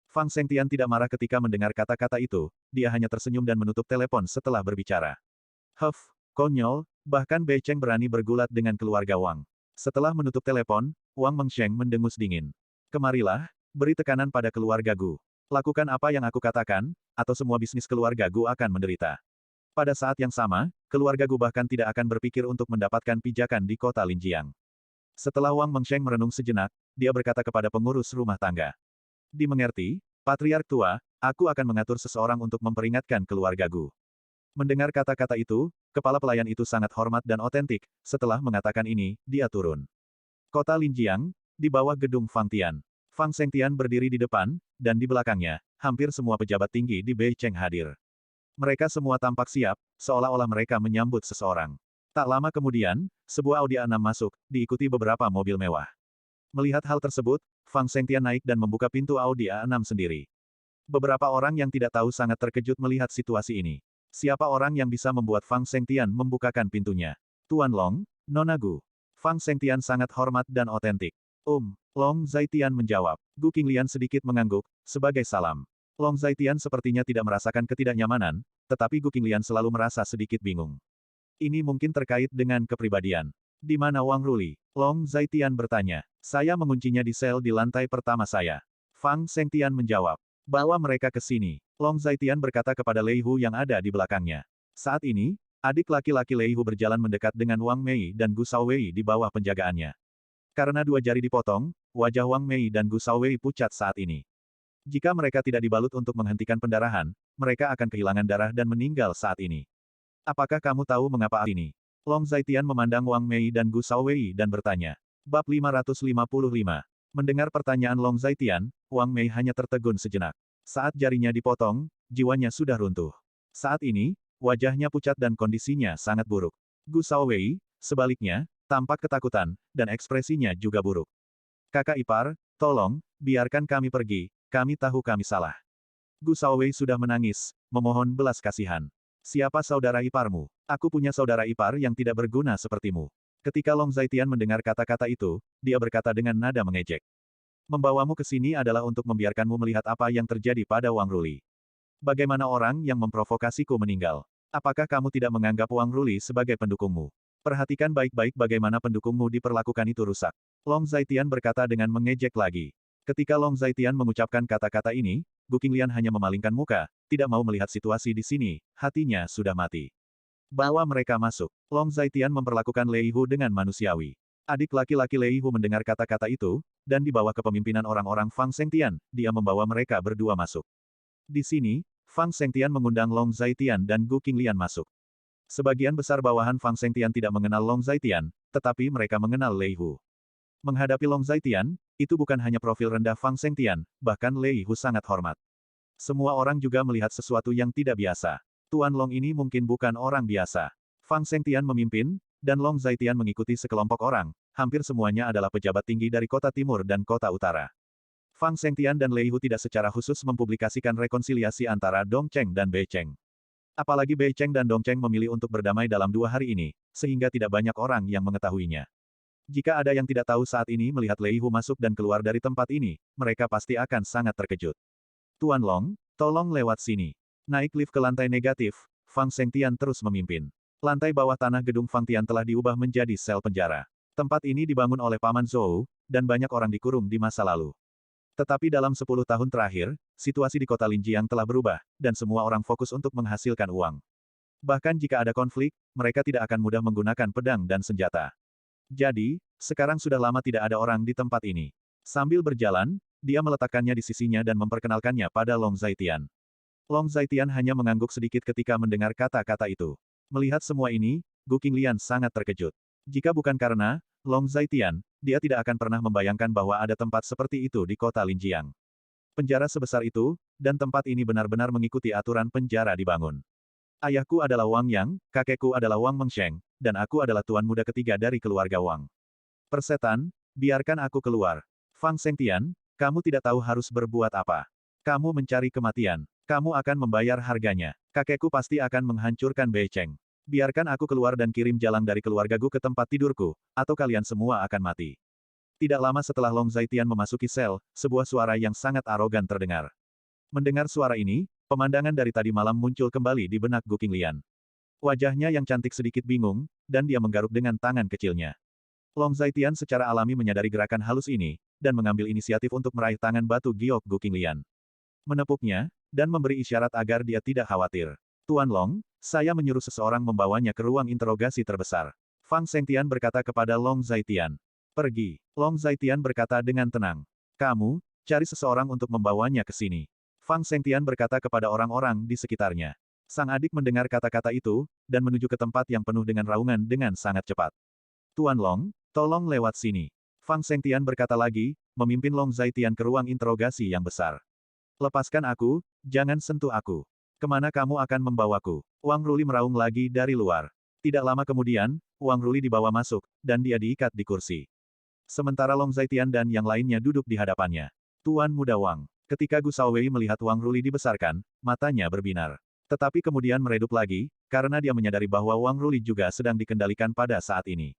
Fang Zhengtian tidak marah ketika mendengar kata-kata itu, dia hanya tersenyum dan menutup telepon setelah berbicara. Huff, konyol, bahkan Bei Cheng berani bergulat dengan keluarga Wang. Setelah menutup telepon, Wang Mengsheng mendengus dingin. Kemarilah, beri tekanan pada keluarga Gu. Lakukan apa yang aku katakan, atau semua bisnis keluarga Gu akan menderita. Pada saat yang sama, keluarga Gu bahkan tidak akan berpikir untuk mendapatkan pijakan di kota Linjiang. Setelah Wang Mengsheng merenung sejenak, dia berkata kepada pengurus rumah tangga. Dimengerti, Patriark tua, aku akan mengatur seseorang untuk memperingatkan keluarga Gu. Mendengar kata-kata itu, kepala pelayan itu sangat hormat dan otentik, setelah mengatakan ini, dia turun. Kota Linjiang, di bawah gedung Fang Tian. Fang Zhengtian berdiri di depan, dan di belakangnya, hampir semua pejabat tinggi di Bei Cheng hadir. Mereka semua tampak siap, seolah-olah mereka menyambut seseorang. Tak lama kemudian, sebuah Audi A6 masuk, diikuti beberapa mobil mewah. Melihat hal tersebut, Fang Zhengtian naik dan membuka pintu Audi A6 sendiri. Beberapa orang yang tidak tahu sangat terkejut melihat situasi ini. Siapa orang yang bisa membuat Fang Zhengtian membukakan pintunya? Tuan Long, Nona Gu. Fang Zhengtian sangat hormat dan otentik. Long Zhaitian menjawab. Gu Qinglian sedikit mengangguk, sebagai salam. Long Zhaitian sepertinya tidak merasakan ketidaknyamanan, tetapi Gu Qinglian selalu merasa sedikit bingung. Ini mungkin terkait dengan kepribadian. Di mana Wang Ruli? Long Zhaitian bertanya. Saya menguncinya di sel di lantai pertama saya. Fang Zhengtian menjawab. Bawa mereka ke sini. Long Zhaitian berkata kepada Lei Hu yang ada di belakangnya. Saat ini, adik laki-laki Lei Hu berjalan mendekat dengan Wang Mei dan Gu Shaowei di bawah penjagaannya. Karena dua jari dipotong, wajah Wang Mei dan Gu Shaowei pucat saat ini. Jika mereka tidak dibalut untuk menghentikan pendarahan, mereka akan kehilangan darah dan meninggal saat ini. Apakah kamu tahu mengapa ini? Long Zhaitian memandang Wang Mei dan Gu Shaowei dan bertanya. Bab 555. Mendengar pertanyaan Long Zhaitian, Wang Mei hanya tertegun sejenak. Saat jarinya dipotong, jiwanya sudah runtuh. Saat ini, wajahnya pucat dan kondisinya sangat buruk. Gu Shaowei, sebaliknya, tampak ketakutan, dan ekspresinya juga buruk. Kakak ipar, tolong, biarkan kami pergi. Kami tahu kami salah. Gu Shaowei sudah menangis, memohon belas kasihan. Siapa saudara iparmu? Aku punya saudara ipar yang tidak berguna sepertimu. Ketika Long Zhaitian mendengar kata-kata itu, dia berkata dengan nada mengejek. Membawamu ke sini adalah untuk membiarkanmu melihat apa yang terjadi pada Wang Ruli. Bagaimana orang yang memprovokasiku meninggal? Apakah kamu tidak menganggap Wang Ruli sebagai pendukungmu? Perhatikan baik-baik bagaimana pendukungmu diperlakukan itu rusak. Long Zhaitian berkata dengan mengejek lagi. Ketika Long Zhaitian mengucapkan kata-kata ini, Gu Qinglian hanya memalingkan muka, tidak mau melihat situasi di sini, hatinya sudah mati. Bawa mereka masuk. Long Zhaitian memperlakukan Lei Hu dengan manusiawi. Adik laki-laki Lei Hu mendengar kata-kata itu, dan di bawah kepemimpinan orang-orang Fang Zhengtian, dia membawa mereka berdua masuk. Di sini, Fang Zhengtian mengundang Long Zhaitian dan Gu Qinglian masuk. Sebagian besar bawahan Fang Zhengtian tidak mengenal Long Zhaitian, tetapi mereka mengenal Lei Hu. Menghadapi Long Zhaitian, itu bukan hanya profil rendah Fang Zhengtian, bahkan Lei Hu sangat hormat. Semua orang juga melihat sesuatu yang tidak biasa. Tuan Long ini mungkin bukan orang biasa. Fang Zhengtian memimpin, dan Long Zhaitian mengikuti sekelompok orang, hampir semuanya adalah pejabat tinggi dari kota timur dan kota utara. Fang Zhengtian dan Lei Hu tidak secara khusus mempublikasikan rekonsiliasi antara Dong Cheng dan Bei Cheng. Apalagi Bei Cheng dan Dong Cheng memilih untuk berdamai dalam 2 hari ini, sehingga tidak banyak orang yang mengetahuinya. Jika ada yang tidak tahu saat ini melihat Lei Hu masuk dan keluar dari tempat ini, mereka pasti akan sangat terkejut. Tuan Long, tolong lewat sini. Naik lift ke lantai negatif, Fang Zhengtian terus memimpin. Lantai bawah tanah gedung Fang Tian telah diubah menjadi sel penjara. Tempat ini dibangun oleh Paman Zhou, dan banyak orang dikurung di masa lalu. Tetapi dalam 10 tahun terakhir, situasi di kota Linjiang telah berubah, dan semua orang fokus untuk menghasilkan uang. Bahkan jika ada konflik, mereka tidak akan mudah menggunakan pedang dan senjata. Jadi, sekarang sudah lama tidak ada orang di tempat ini. Sambil berjalan, dia meletakkannya di sisinya dan memperkenalkannya pada Long Zhaitian. Long Zaitian hanya mengangguk sedikit ketika mendengar kata-kata itu. Melihat semua ini, Gu Qinglian sangat terkejut. Jika bukan karena Long Zaitian, dia tidak akan pernah membayangkan bahwa ada tempat seperti itu di kota Linjiang. Penjara sebesar itu, dan tempat ini benar-benar mengikuti aturan penjara dibangun. Ayahku adalah Wang Yang, kakekku adalah Wang Mengsheng, dan aku adalah tuan muda ketiga dari keluarga Wang. Persetan, biarkan aku keluar. Fang Sengtian, kamu tidak tahu harus berbuat apa. Kamu mencari kematian. Kamu akan membayar harganya. Kakekku pasti akan menghancurkan Bei Cheng. Biarkan aku keluar dan kirim jalang dari keluargaku ke tempat tidurku, atau kalian semua akan mati. Tidak lama setelah Long Zaitian memasuki sel, sebuah suara yang sangat arogan terdengar. Mendengar suara ini, pemandangan dari tadi malam muncul kembali di benak Gu Qinglian. Wajahnya yang cantik sedikit bingung, dan dia menggaruk dengan tangan kecilnya. Long Zaitian secara alami menyadari gerakan halus ini, dan mengambil inisiatif untuk meraih tangan batu giok Gu Qinglian. Menepuknya, dan memberi isyarat agar dia tidak khawatir. Tuan Long, saya menyuruh seseorang membawanya ke ruang interogasi terbesar. Fang Sengtian berkata kepada Long Zaitian. Pergi. Long Zaitian berkata dengan tenang. Kamu, cari seseorang untuk membawanya ke sini. Fang Sengtian berkata kepada orang-orang di sekitarnya. Sang adik mendengar kata-kata itu, dan menuju ke tempat yang penuh dengan raungan dengan sangat cepat. Tuan Long, tolong lewat sini. Fang Sengtian berkata lagi, memimpin Long Zaitian ke ruang interogasi yang besar. Lepaskan aku, jangan sentuh aku. Kemana kamu akan membawaku? Wang Ruli meraung lagi dari luar. Tidak lama kemudian, Wang Ruli dibawa masuk, dan dia diikat di kursi. Sementara Long Zaitian dan yang lainnya duduk di hadapannya. Tuan Muda Wang. Ketika Gu Shaowei melihat Wang Ruli dibesarkan, matanya berbinar. Tetapi kemudian meredup lagi, karena dia menyadari bahwa Wang Ruli juga sedang dikendalikan pada saat ini.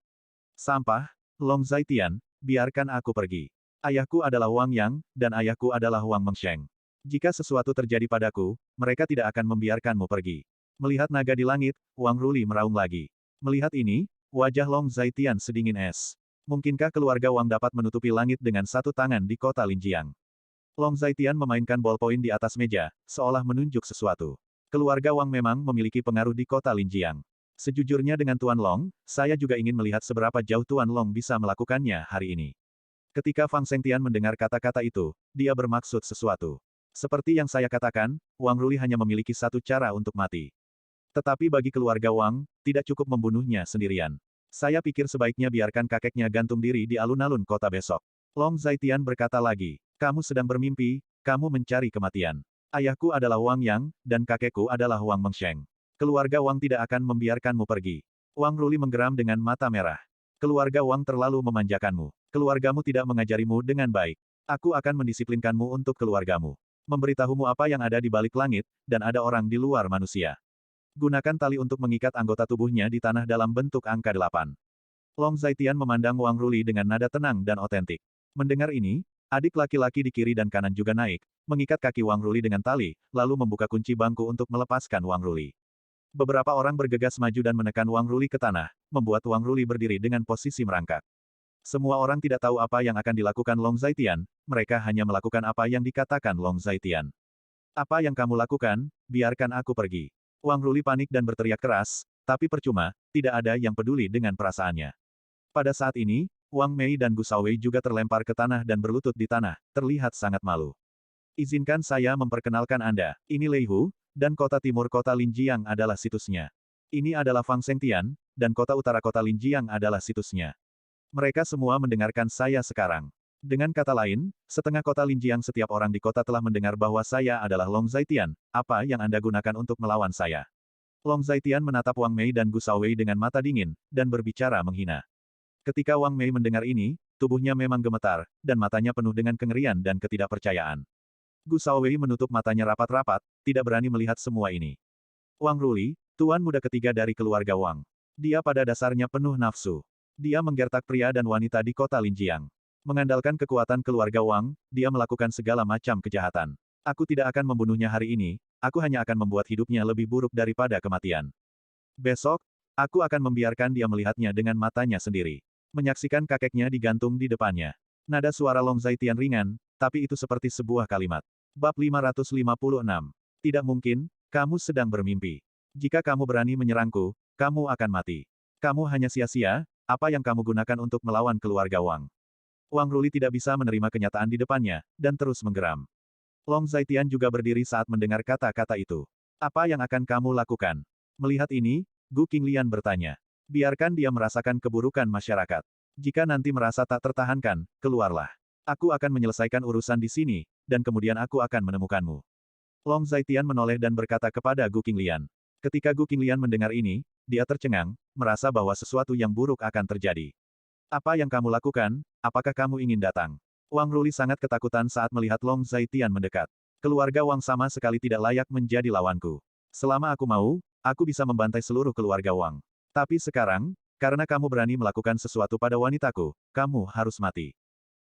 Sampah, Long Zaitian, biarkan aku pergi. Ayahku adalah Wang Yang, dan ayahku adalah Wang Mengsheng. Jika sesuatu terjadi padaku, mereka tidak akan membiarkanmu pergi. Melihat naga di langit, Wang Ruli meraung lagi. Melihat ini, wajah Long Zaitian sedingin es. Mungkinkah keluarga Wang dapat menutupi langit dengan satu tangan di kota Linjiang? Long Zaitian memainkan ballpoint di atas meja, seolah menunjuk sesuatu. Keluarga Wang memang memiliki pengaruh di kota Linjiang. Sejujurnya dengan Tuan Long, saya juga ingin melihat seberapa jauh Tuan Long bisa melakukannya hari ini. Ketika Fang Sengtian mendengar kata-kata itu, dia bermaksud sesuatu. Seperti yang saya katakan, Wang Ruli hanya memiliki satu cara untuk mati. Tetapi bagi keluarga Wang, tidak cukup membunuhnya sendirian. Saya pikir sebaiknya biarkan kakeknya gantung diri di alun-alun kota besok. Long Zaitian berkata lagi, kamu sedang bermimpi, kamu mencari kematian. Ayahku adalah Wang Yang, dan kakekku adalah Wang Mengsheng. Keluarga Wang tidak akan membiarkanmu pergi. Wang Ruli menggeram dengan mata merah. Keluarga Wang terlalu memanjakanmu. Keluargamu tidak mengajarimu dengan baik. Aku akan mendisiplinkanmu untuk keluargamu. Memberitahumu apa yang ada di balik langit, dan ada orang di luar manusia. Gunakan tali untuk mengikat anggota tubuhnya di tanah dalam bentuk angka 8. Long Zaitian memandang Wang Ruli dengan nada tenang dan otentik. Mendengar ini, adik laki-laki di kiri dan kanan juga naik, mengikat kaki Wang Ruli dengan tali, lalu membuka kunci bangku untuk melepaskan Wang Ruli. Beberapa orang bergegas maju dan menekan Wang Ruli ke tanah, membuat Wang Ruli berdiri dengan posisi merangkak. Semua orang tidak tahu apa yang akan dilakukan Long Zaitian, mereka hanya melakukan apa yang dikatakan Long Zaitian. Apa yang kamu lakukan, biarkan aku pergi. Wang Ruli panik dan berteriak keras, tapi percuma, tidak ada yang peduli dengan perasaannya. Pada saat ini, Wang Mei dan Gu Shaowei juga terlempar ke tanah dan berlutut di tanah, terlihat sangat malu. Izinkan saya memperkenalkan Anda, ini Lei Hu, dan kota timur kota Linjiang adalah situsnya. Ini adalah Fang Sengtian, dan kota utara kota Linjiang adalah situsnya. Mereka semua mendengarkan saya sekarang. Dengan kata lain, setengah kota Linjiang setiap orang di kota telah mendengar bahwa saya adalah Long Zaitian, apa yang Anda gunakan untuk melawan saya? Long Zaitian menatap Wang Mei dan Gu Shaowei dengan mata dingin, dan berbicara menghina. Ketika Wang Mei mendengar ini, tubuhnya memang gemetar, dan matanya penuh dengan kengerian dan ketidakpercayaan. Gu Shaowei menutup matanya rapat-rapat, tidak berani melihat semua ini. Wang Ruli, tuan muda ketiga dari keluarga Wang. Dia pada dasarnya penuh nafsu. Dia menggertak pria dan wanita di kota Linjiang. Mengandalkan kekuatan keluarga Wang, dia melakukan segala macam kejahatan. Aku tidak akan membunuhnya hari ini, aku hanya akan membuat hidupnya lebih buruk daripada kematian. Besok, aku akan membiarkan dia melihatnya dengan matanya sendiri. Menyaksikan kakeknya digantung di depannya. Nada suara Long Zaitian ringan, tapi itu seperti sebuah kalimat. Bab 556. Tidak mungkin, kamu sedang bermimpi. Jika kamu berani menyerangku, kamu akan mati. Kamu hanya sia-sia, apa yang kamu gunakan untuk melawan keluarga Wang? Wang Ruli tidak bisa menerima kenyataan di depannya, dan terus menggeram. Long Zaitian juga berdiri saat mendengar kata-kata itu. Apa yang akan kamu lakukan? Melihat ini, Gu Qinglian bertanya. Biarkan dia merasakan keburukan masyarakat. Jika nanti merasa tak tertahankan, keluarlah. Aku akan menyelesaikan urusan di sini, dan kemudian aku akan menemukanmu. Long Zaitian menoleh dan berkata kepada Gu Qinglian. Ketika Gu Qinglian mendengar ini, dia tercengang, merasa bahwa sesuatu yang buruk akan terjadi. Apa yang kamu lakukan? Apakah kamu ingin datang? Wang Ruli sangat ketakutan saat melihat Long Zaitian mendekat. Keluarga Wang sama sekali tidak layak menjadi lawanku. Selama aku mau, aku bisa membantai seluruh keluarga Wang. Tapi sekarang, karena kamu berani melakukan sesuatu pada wanitaku, kamu harus mati.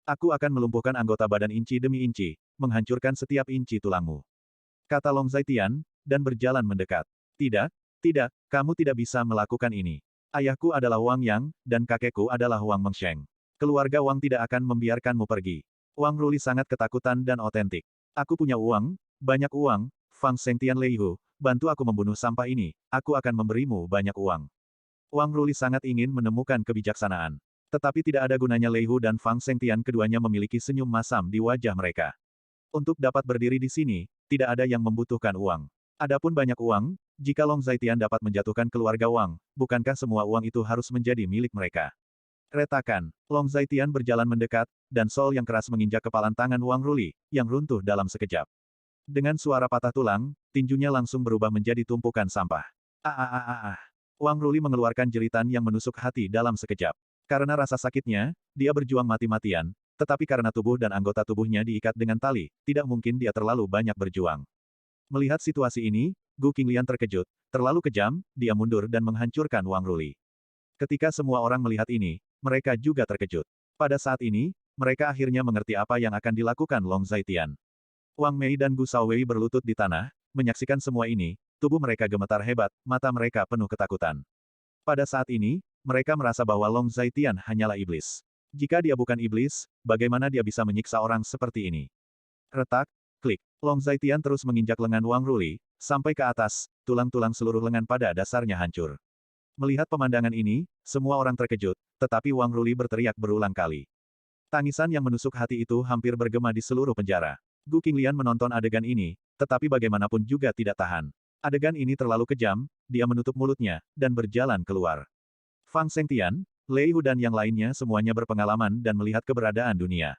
Aku akan melumpuhkan anggota badan inci demi inci, menghancurkan setiap inci tulangmu. Kata Long Zaitian, dan berjalan mendekat. Tidak, tidak, kamu tidak bisa melakukan ini. Ayahku adalah Wang Yang, dan kakekku adalah Wang Mengsheng. Keluarga Wang tidak akan membiarkanmu pergi. Wang Ruli sangat ketakutan dan otentik. Aku punya uang, banyak uang, Fang Sengtian Leihu, bantu aku membunuh sampah ini, aku akan memberimu banyak uang. Wang Ruli sangat ingin menemukan kebijaksanaan. Tetapi tidak ada gunanya Leihu dan Fang Sengtian keduanya memiliki senyum masam di wajah mereka. Untuk dapat berdiri di sini, tidak ada yang membutuhkan uang. Adapun banyak uang, jika Long Zaitian dapat menjatuhkan keluarga Wang, bukankah semua uang itu harus menjadi milik mereka? Retakan. Long Zaitian berjalan mendekat, dan Sol yang keras menginjak kepalan tangan Wang Ruli, yang runtuh dalam sekejap. Dengan suara patah tulang, tinjunya langsung berubah menjadi tumpukan sampah. Ah. Wang Ruli mengeluarkan jeritan yang menusuk hati dalam sekejap. Karena rasa sakitnya, dia berjuang mati-matian, tetapi karena tubuh dan anggota tubuhnya diikat dengan tali, tidak mungkin dia terlalu banyak berjuang. Melihat situasi ini, Gu Qinglian terkejut, terlalu kejam, dia mundur dan menghancurkan Wang Ruli. Ketika semua orang melihat ini, mereka juga terkejut. Pada saat ini, mereka akhirnya mengerti apa yang akan dilakukan Long Zaitian. Wang Mei dan Gu Shaowei berlutut di tanah, menyaksikan semua ini, tubuh mereka gemetar hebat, mata mereka penuh ketakutan. Pada saat ini, mereka merasa bahwa Long Zaitian hanyalah iblis. Jika dia bukan iblis, bagaimana dia bisa menyiksa orang seperti ini? Retak, klik. Long Zaitian terus menginjak lengan Wang Ruli, sampai ke atas, tulang-tulang seluruh lengan pada dasarnya hancur. Melihat pemandangan ini, semua orang terkejut, tetapi Wang Ruli berteriak berulang kali. Tangisan yang menusuk hati itu hampir bergema di seluruh penjara. Gu Qinglian menonton adegan ini, tetapi bagaimanapun juga tidak tahan. Adegan ini terlalu kejam, dia menutup mulutnya, dan berjalan keluar. Fang Sengtian, Lei Hu dan yang lainnya semuanya berpengalaman dan melihat keberadaan dunia.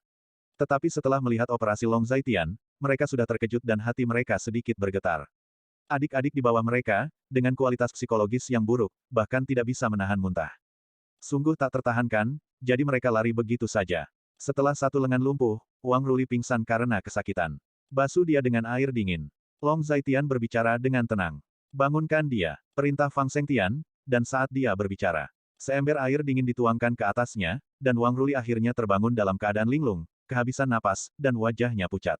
Tetapi setelah melihat operasi Long Zaitian, mereka sudah terkejut dan hati mereka sedikit bergetar. Adik-adik di bawah mereka, dengan kualitas psikologis yang buruk, bahkan tidak bisa menahan muntah. Sungguh tak tertahankan, jadi mereka lari begitu saja. Setelah satu lengan lumpuh, Wang Ruli pingsan karena kesakitan. Basuh dia dengan air dingin. Long Zaitian berbicara dengan tenang. Bangunkan dia, perintah Fang Sengtian, dan saat dia berbicara, seember air dingin dituangkan ke atasnya, dan Wang Ruli akhirnya terbangun dalam keadaan linglung, kehabisan napas, dan wajahnya pucat.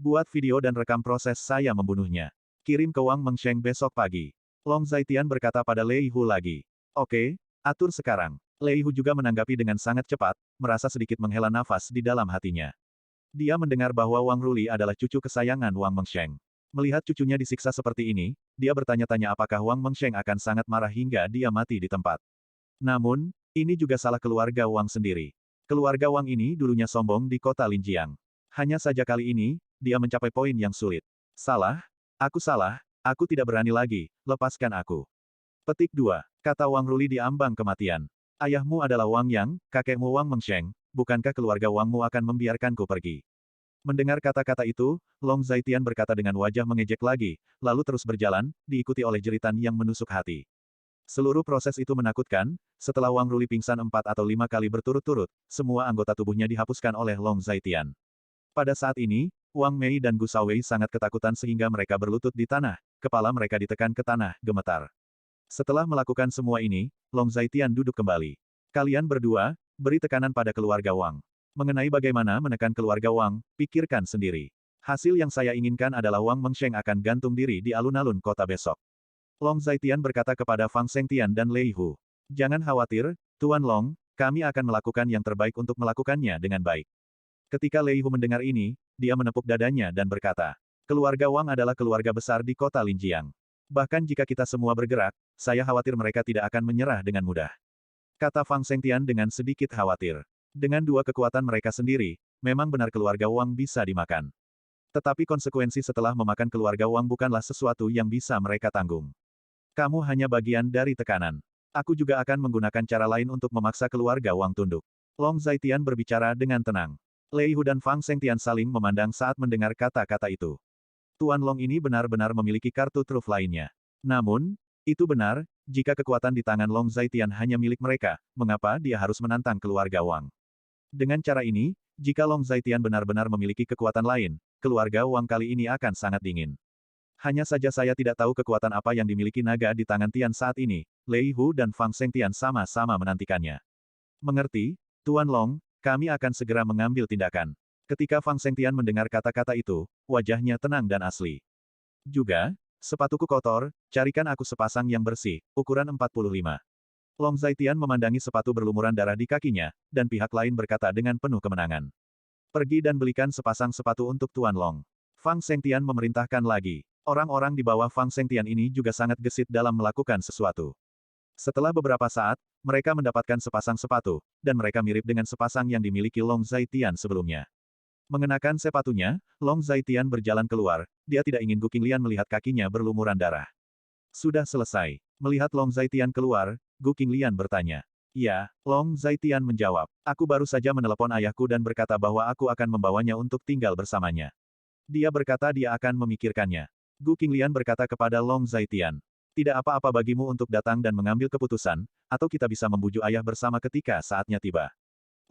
Buat video dan rekam proses saya membunuhnya. Kirim ke Wang Mengsheng besok pagi. Long Zaitian berkata pada Lei Hu lagi. Oke, atur sekarang. Lei Hu juga menanggapi dengan sangat cepat, merasa sedikit menghela nafas di dalam hatinya. Dia mendengar bahwa Wang Ruli adalah cucu kesayangan Wang Mengsheng. Melihat cucunya disiksa seperti ini, dia bertanya-tanya apakah Wang Mengsheng akan sangat marah hingga dia mati di tempat. Namun, ini juga salah keluarga Wang sendiri. Keluarga Wang ini dulunya sombong di kota Linjiang. Hanya saja kali ini, dia mencapai poin yang sulit. Salah? Salah, aku tidak berani lagi, lepaskan aku. Petik 2. Kata Wang Ruli di ambang kematian. Ayahmu adalah Wang Yang, kakekmu Wang Mengsheng, bukankah keluarga Wangmu akan membiarkanku pergi? Mendengar kata-kata itu, Long Zaitian berkata dengan wajah mengejek lagi, lalu terus berjalan, diikuti oleh jeritan yang menusuk hati. Seluruh proses itu menakutkan, setelah Wang Ruli pingsan 4 atau 5 kali berturut-turut, semua anggota tubuhnya dihapuskan oleh Long Zaitian. Pada saat ini, Wang Mei dan Gu Shaowei sangat ketakutan sehingga mereka berlutut di tanah, kepala mereka ditekan ke tanah, gemetar. Setelah melakukan semua ini, Long Zaitian duduk kembali. Kalian berdua, beri tekanan pada keluarga Wang. Mengenai bagaimana menekan keluarga Wang, pikirkan sendiri. Hasil yang saya inginkan adalah Wang Mengsheng akan gantung diri di alun-alun kota besok. Long Zaitian berkata kepada Fang Sengtian dan Lei Hu. Jangan khawatir, Tuan Long, kami akan melakukan yang terbaik untuk melakukannya dengan baik. Ketika Lei Hu mendengar ini, dia menepuk dadanya dan berkata, keluarga Wang adalah keluarga besar di kota Linjiang. Bahkan jika kita semua bergerak, saya khawatir mereka tidak akan menyerah dengan mudah. Kata Fang Sengtian dengan sedikit khawatir. Dengan dua kekuatan mereka sendiri, memang benar keluarga Wang bisa dimakan. Tetapi konsekuensi setelah memakan keluarga Wang bukanlah sesuatu yang bisa mereka tanggung. Kamu hanya bagian dari tekanan. Aku juga akan menggunakan cara lain untuk memaksa keluarga Wang tunduk. Long Zaitian berbicara dengan tenang. Lei Hu dan Fang Sengtian saling memandang saat mendengar kata-kata itu. Tuan Long ini benar-benar memiliki kartu truf lainnya. Namun, itu benar, jika kekuatan di tangan Long Zaitian hanya milik mereka, mengapa dia harus menantang keluarga Wang? Dengan cara ini, jika Long Zaitian benar-benar memiliki kekuatan lain, keluarga Wang kali ini akan sangat dingin. Hanya saja saya tidak tahu kekuatan apa yang dimiliki naga di tangan Tian saat ini. Lei Hu dan Fang Sengtian sama-sama menantikannya. Mengerti, Tuan Long, kami akan segera mengambil tindakan. Ketika Fang Sengtian mendengar kata-kata itu, wajahnya tenang dan asli. Juga, sepatuku kotor, carikan aku sepasang yang bersih, ukuran 45. Long Zaitian memandangi sepatu berlumuran darah di kakinya, dan pihak lain berkata dengan penuh kemenangan. Pergi dan belikan sepasang sepatu untuk Tuan Long. Fang Sengtian memerintahkan lagi. Orang-orang di bawah Fang Sengtian ini juga sangat gesit dalam melakukan sesuatu. Setelah beberapa saat, mereka mendapatkan sepasang sepatu, dan mereka mirip dengan sepasang yang dimiliki Long Zaitian sebelumnya. Mengenakan sepatunya, Long Zaitian berjalan keluar, dia tidak ingin Gu Qinglian melihat kakinya berlumuran darah. Sudah selesai. Melihat Long Zaitian keluar, Gu Qinglian bertanya. Ya, Long Zaitian menjawab. Aku baru saja menelepon ayahku dan berkata bahwa aku akan membawanya untuk tinggal bersamanya. Dia berkata dia akan memikirkannya. Gu Qinglian berkata kepada Long Zaitian. Tidak apa-apa bagimu untuk datang dan mengambil keputusan, atau kita bisa membujuk ayah bersama ketika saatnya tiba.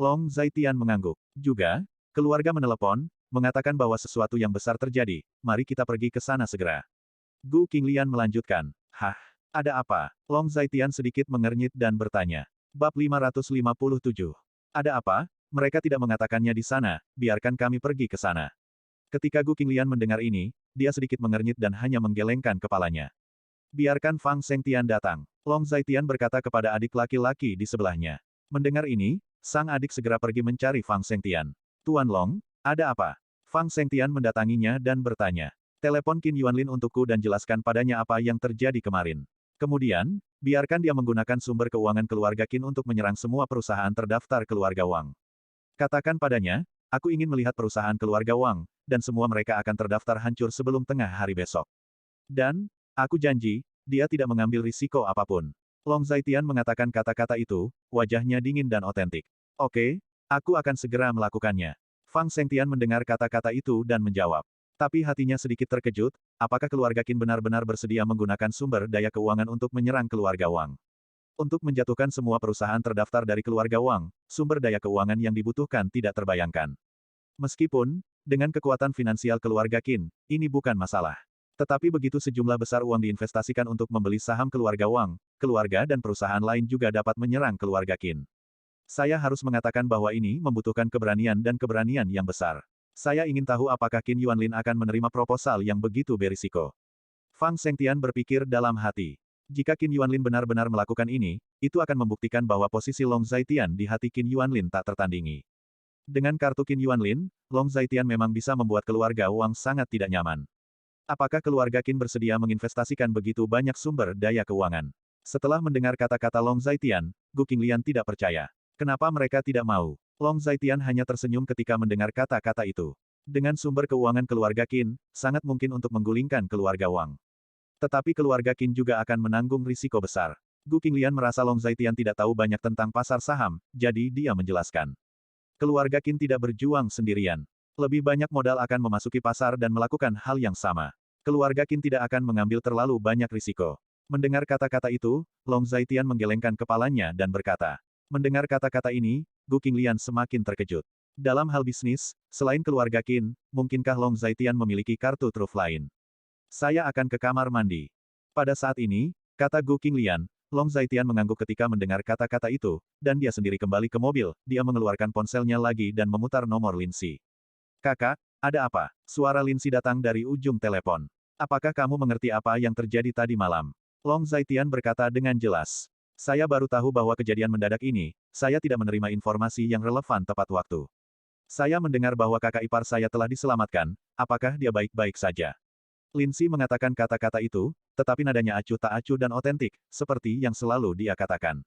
Long Zaitian mengangguk. Juga, keluarga menelepon, mengatakan bahwa sesuatu yang besar terjadi, mari kita pergi ke sana segera. Gu Qinglian melanjutkan. Hah? Ada apa? Long Zaitian sedikit mengernyit dan bertanya. Bab 557. Ada apa? Mereka tidak mengatakannya di sana, biarkan kami pergi ke sana. Ketika Gu Qinglian mendengar ini, dia sedikit mengernyit dan hanya menggelengkan kepalanya. Biarkan Fang Sengtian datang. Long Zaitian berkata kepada adik laki-laki di sebelahnya. Mendengar ini, sang adik segera pergi mencari Fang Sengtian. Tuan Long, ada apa? Fang Sengtian mendatanginya dan bertanya. Telepon Qin Yuanlin untukku dan jelaskan padanya apa yang terjadi kemarin. Kemudian, biarkan dia menggunakan sumber keuangan keluarga Qin untuk menyerang semua perusahaan terdaftar keluarga Wang. Katakan padanya, aku ingin melihat perusahaan keluarga Wang, dan semua mereka akan terdaftar hancur sebelum tengah hari besok. Dan, aku janji, dia tidak mengambil risiko apapun. Long Zaitian mengatakan kata-kata itu, wajahnya dingin dan otentik. Oke, aku akan segera melakukannya. Fang Sengtian mendengar kata-kata itu dan menjawab. Tapi hatinya sedikit terkejut, apakah keluarga Qin benar-benar bersedia menggunakan sumber daya keuangan untuk menyerang keluarga Wang? Untuk menjatuhkan semua perusahaan terdaftar dari keluarga Wang, sumber daya keuangan yang dibutuhkan tidak terbayangkan. Meskipun, dengan kekuatan finansial keluarga Qin, ini bukan masalah. Tetapi begitu sejumlah besar uang diinvestasikan untuk membeli saham keluarga Wang, keluarga dan perusahaan lain juga dapat menyerang keluarga Qin. Saya harus mengatakan bahwa ini membutuhkan keberanian dan keberanian yang besar. Saya ingin tahu apakah Qin Yuanlin akan menerima proposal yang begitu berisiko. Fang Sengtian berpikir dalam hati. Jika Qin Yuanlin benar-benar melakukan ini, itu akan membuktikan bahwa posisi Long Zaitian di hati Qin Yuanlin tak tertandingi. Dengan kartu Qin Yuanlin, Long Zaitian memang bisa membuat keluarga Wang sangat tidak nyaman. Apakah keluarga Qin bersedia menginvestasikan begitu banyak sumber daya keuangan? Setelah mendengar kata-kata Long Zaitian, Gu Qinglian tidak percaya. Kenapa mereka tidak mau? Long Zaitian hanya tersenyum ketika mendengar kata-kata itu. Dengan sumber keuangan keluarga Qin, sangat mungkin untuk menggulingkan keluarga Wang. Tetapi keluarga Qin juga akan menanggung risiko besar. Gu Qinglian merasa Long Zaitian tidak tahu banyak tentang pasar saham, jadi dia menjelaskan. Keluarga Qin tidak berjuang sendirian. Lebih banyak modal akan memasuki pasar dan melakukan hal yang sama. Keluarga Qin tidak akan mengambil terlalu banyak risiko. Mendengar kata-kata itu, Long Zaitian menggelengkan kepalanya dan berkata. Mendengar kata-kata ini, Gu Qinglian semakin terkejut. Dalam hal bisnis, selain keluarga Qin, mungkinkah Long Zaitian memiliki kartu truf lain? Saya akan ke kamar mandi. Pada saat ini, kata Gu Qinglian, Long Zaitian mengangguk ketika mendengar kata-kata itu, dan dia sendiri kembali ke mobil, dia mengeluarkan ponselnya lagi dan memutar nomor Linsi. Kakak, ada apa? Suara Linsi datang dari ujung telepon. Apakah kamu mengerti apa yang terjadi tadi malam? Long Zaitian berkata dengan jelas. Saya baru tahu bahwa kejadian mendadak ini, saya tidak menerima informasi yang relevan tepat waktu. Saya mendengar bahwa kakak ipar saya telah diselamatkan, apakah dia baik-baik saja? Linsi mengatakan kata-kata itu, tetapi nadanya acuh tak acuh dan otentik, seperti yang selalu dia katakan.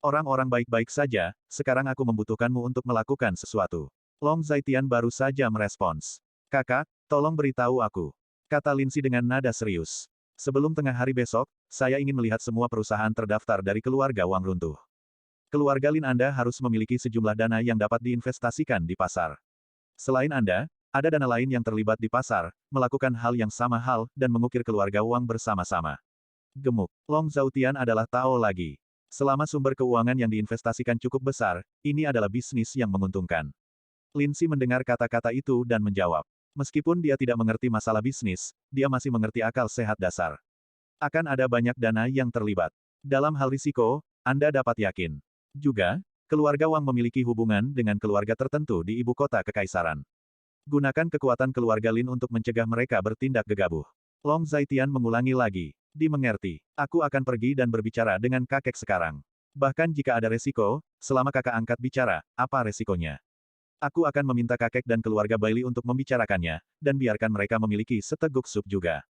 Orang-orang baik-baik saja, sekarang aku membutuhkanmu untuk melakukan sesuatu. Long Zaitian baru saja merespons. Kakak, Tolong beritahu aku, kata Lindsay dengan nada serius. Sebelum tengah hari besok, saya ingin melihat semua perusahaan terdaftar dari keluarga Wang runtuh. Keluarga Lin Anda harus memiliki sejumlah dana yang dapat diinvestasikan di pasar. Selain Anda, ada dana lain yang terlibat di pasar, melakukan hal yang sama hal, dan mengukir keluarga Wang bersama-sama. Gemuk. Long Zhaotian adalah Tao lagi. Selama sumber keuangan yang diinvestasikan cukup besar, ini adalah bisnis yang menguntungkan. Lindsay mendengar kata-kata itu dan menjawab. Meskipun dia tidak mengerti masalah bisnis, dia masih mengerti akal sehat dasar. Akan ada banyak dana yang terlibat. Dalam hal risiko, Anda dapat yakin. Juga, keluarga Wang memiliki hubungan dengan keluarga tertentu di ibu kota kekaisaran. Gunakan kekuatan keluarga Lin untuk mencegah mereka bertindak gegabah. Long Zhaotian mengulangi lagi. Dimengerti. Aku akan pergi dan berbicara dengan kakek sekarang. Bahkan jika ada resiko, selama kakak angkat bicara, apa resikonya? Aku akan meminta kakek dan keluarga Bailey untuk membicarakannya, dan biarkan mereka memiliki seteguk sup juga.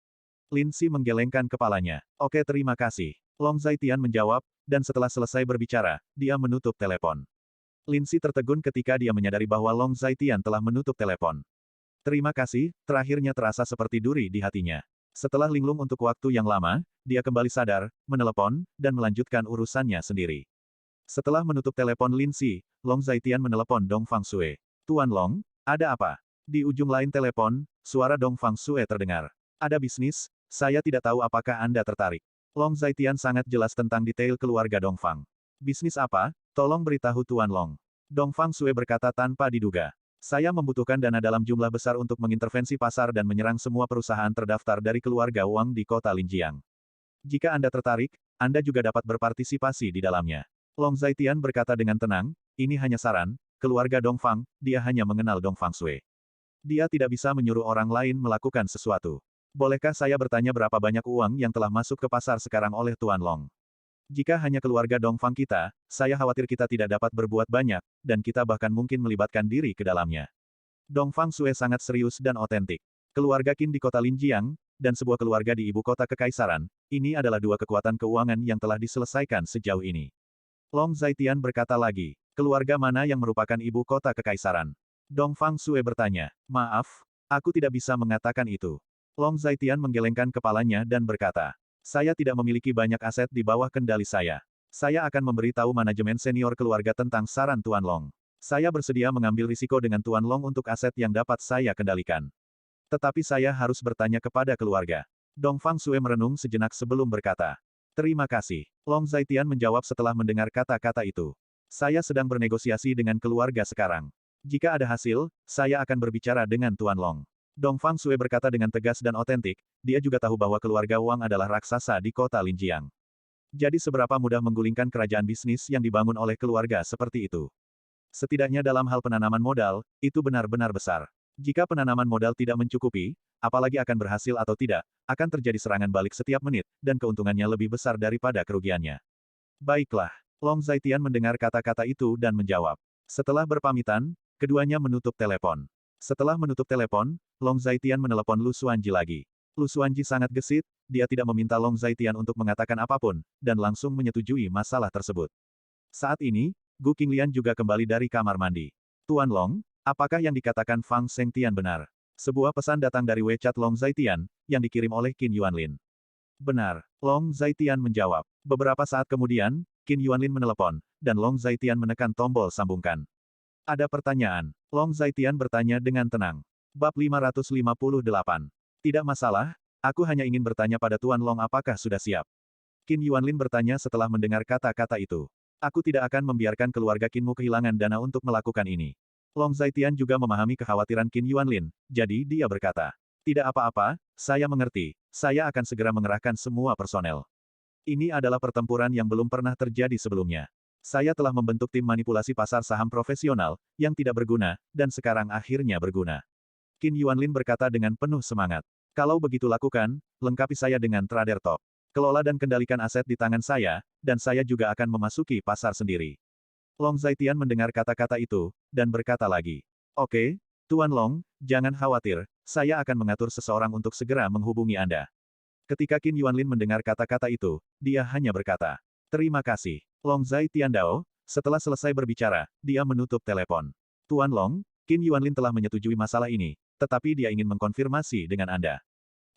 Lindsay menggelengkan kepalanya. Oke, terima kasih. Long Zhaotian menjawab, dan setelah selesai berbicara, dia menutup telepon. Lindsay tertegun ketika dia menyadari bahwa Long Zhaotian telah menutup telepon. Terima kasih, terakhirnya terasa seperti duri di hatinya. Setelah linglung untuk waktu yang lama, dia kembali sadar, menelepon, dan melanjutkan urusannya sendiri. Setelah menutup telepon Lindsay, Long Zhaotian menelepon Dong Fangsue. Tuan Long, ada apa? Di ujung lain telepon, suara Dong Fangsue terdengar. Ada bisnis, saya tidak tahu apakah Anda tertarik. Long Zhaotian sangat jelas tentang detail keluarga Dongfang. Bisnis apa? Tolong beritahu Tuan Long. Dongfang Sue berkata tanpa diduga. Saya membutuhkan dana dalam jumlah besar untuk mengintervensi pasar dan menyerang semua perusahaan terdaftar dari keluarga Wang di kota Linjiang. Jika Anda tertarik, Anda juga dapat berpartisipasi di dalamnya. Long Zhaotian berkata dengan tenang, ini hanya saran, keluarga Dongfang, dia hanya mengenal Dongfang Sue. Dia tidak bisa menyuruh orang lain melakukan sesuatu. Bolehkah saya bertanya berapa banyak uang yang telah masuk ke pasar sekarang oleh Tuan Long? Jika hanya keluarga Dongfang kita, saya khawatir kita tidak dapat berbuat banyak, dan kita bahkan mungkin melibatkan diri ke dalamnya. Dongfang Sue sangat serius dan otentik. Keluarga Qin di kota Linjiang, dan sebuah keluarga di ibu kota kekaisaran, ini adalah dua kekuatan keuangan yang telah diselesaikan sejauh ini. Long Zhaotian berkata lagi, keluarga mana yang merupakan ibu kota kekaisaran? Dongfang Sue bertanya, maaf, aku tidak bisa mengatakan itu. Long Zhaotian menggelengkan kepalanya dan berkata, saya tidak memiliki banyak aset di bawah kendali saya. Saya akan memberitahu manajemen senior keluarga tentang saran Tuan Long. Saya bersedia mengambil risiko dengan Tuan Long untuk aset yang dapat saya kendalikan. Tetapi saya harus bertanya kepada keluarga. Dongfang Sue merenung sejenak sebelum berkata, terima kasih. Long Zhaotian menjawab setelah mendengar kata-kata itu. Saya sedang bernegosiasi dengan keluarga sekarang. Jika ada hasil, saya akan berbicara dengan Tuan Long. Dongfang Sue berkata dengan tegas dan otentik, dia juga tahu bahwa keluarga Wang adalah raksasa di kota Linjiang. Jadi seberapa mudah menggulingkan kerajaan bisnis yang dibangun oleh keluarga seperti itu. Setidaknya dalam hal penanaman modal, itu benar-benar besar. Jika penanaman modal tidak mencukupi, apalagi akan berhasil atau tidak, akan terjadi serangan balik setiap menit, dan keuntungannya lebih besar daripada kerugiannya. Baiklah, Long Zhaotian mendengar kata-kata itu dan menjawab. Setelah berpamitan, keduanya menutup telepon. Setelah menutup telepon, Long Zhaotian menelepon Lu Xuanji lagi. Lu Xuanji sangat gesit, dia tidak meminta Long Zhaotian untuk mengatakan apapun, dan langsung menyetujui masalah tersebut. Saat ini, Gu Qinglian juga kembali dari kamar mandi. Tuan Long, apakah yang dikatakan Fang Shengtian benar? Sebuah pesan datang dari WeChat Long Zhaotian, yang dikirim oleh Qin Yuanlin. Benar, Long Zhaotian menjawab. Beberapa saat kemudian, Qin Yuanlin menelepon, dan Long Zhaotian menekan tombol sambungkan. Ada pertanyaan. Long Zhaotian bertanya dengan tenang. Bab 558. Tidak masalah, aku hanya ingin bertanya pada Tuan Long apakah sudah siap. Qin Yuanlin bertanya setelah mendengar kata-kata itu. Aku tidak akan membiarkan keluarga Qinmu kehilangan dana untuk melakukan ini. Long Zhaotian juga memahami kekhawatiran Qin Yuanlin, jadi dia berkata. Tidak apa-apa, saya mengerti, saya akan segera mengerahkan semua personel. Ini adalah pertempuran yang belum pernah terjadi sebelumnya. Saya telah membentuk tim manipulasi pasar saham profesional, yang tidak berguna, dan sekarang akhirnya berguna. Qin Yuanlin berkata dengan penuh semangat. Kalau begitu lakukan, lengkapi saya dengan trader top. Kelola dan kendalikan aset di tangan saya, dan saya juga akan memasuki pasar sendiri. Long Zhaotian mendengar kata-kata itu, dan berkata lagi. Oke, Tuan Long, jangan khawatir, saya akan mengatur seseorang untuk segera menghubungi Anda. Ketika Qin Yuanlin mendengar kata-kata itu, dia hanya berkata. Terima kasih. Long Zhaotian Dao, setelah selesai berbicara, dia menutup telepon. Tuan Long, Qin Yuanlin telah menyetujui masalah ini, tetapi dia ingin mengkonfirmasi dengan Anda.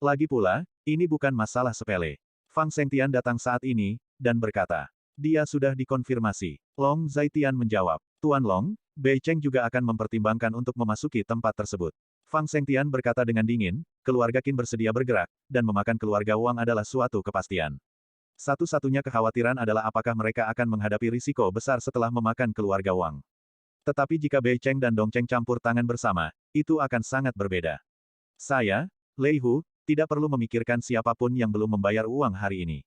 Lagi pula, ini bukan masalah sepele. Fang Zhengtian datang saat ini, dan berkata, dia sudah dikonfirmasi. Long Zaitian menjawab, Tuan Long, Bei Cheng juga akan mempertimbangkan untuk memasuki tempat tersebut. Fang Zhengtian berkata dengan dingin, keluarga Qin bersedia bergerak, dan memakan keluarga Wang adalah suatu kepastian. Satu-satunya kekhawatiran adalah apakah mereka akan menghadapi risiko besar setelah memakan keluarga Wang. Tetapi jika Bei Cheng dan Dong Cheng campur tangan bersama, itu akan sangat berbeda. Saya, Lei Hu, tidak perlu memikirkan siapapun yang belum membayar uang hari ini.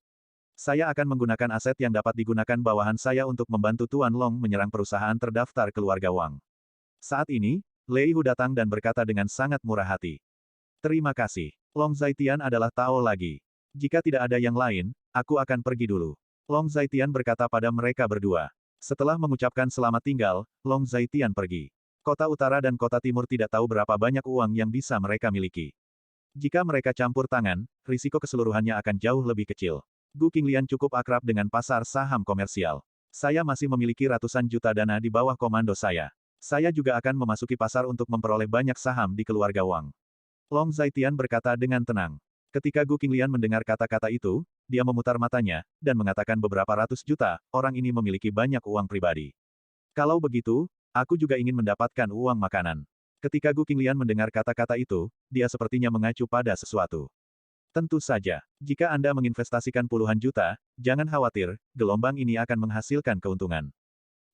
Saya akan menggunakan aset yang dapat digunakan bawahan saya untuk membantu Tuan Long menyerang perusahaan terdaftar keluarga Wang. Saat ini, Lei Hu datang dan berkata dengan sangat murah hati. Terima kasih. Long Zaitian adalah Tao lagi. Jika tidak ada yang lain, aku akan pergi dulu. Long Zaitian berkata pada mereka berdua. Setelah mengucapkan selamat tinggal, Long Zaitian pergi. Kota utara dan kota timur tidak tahu berapa banyak uang yang bisa mereka miliki. Jika mereka campur tangan, risiko keseluruhannya akan jauh lebih kecil. Gu Qinglian cukup akrab dengan pasar saham komersial. Saya masih memiliki ratusan juta dana di bawah komando saya. Saya juga akan memasuki pasar untuk memperoleh banyak saham di keluarga Wang. Long Zaitian berkata dengan tenang. Ketika Gu Qinglian mendengar kata-kata itu, dia memutar matanya, dan mengatakan beberapa ratus juta, orang ini memiliki banyak uang pribadi. Kalau begitu, aku juga ingin mendapatkan uang makanan. Ketika Gu Qinglian mendengar kata-kata itu, dia sepertinya mengacu pada sesuatu. Tentu saja, jika Anda menginvestasikan puluhan juta, jangan khawatir, gelombang ini akan menghasilkan keuntungan.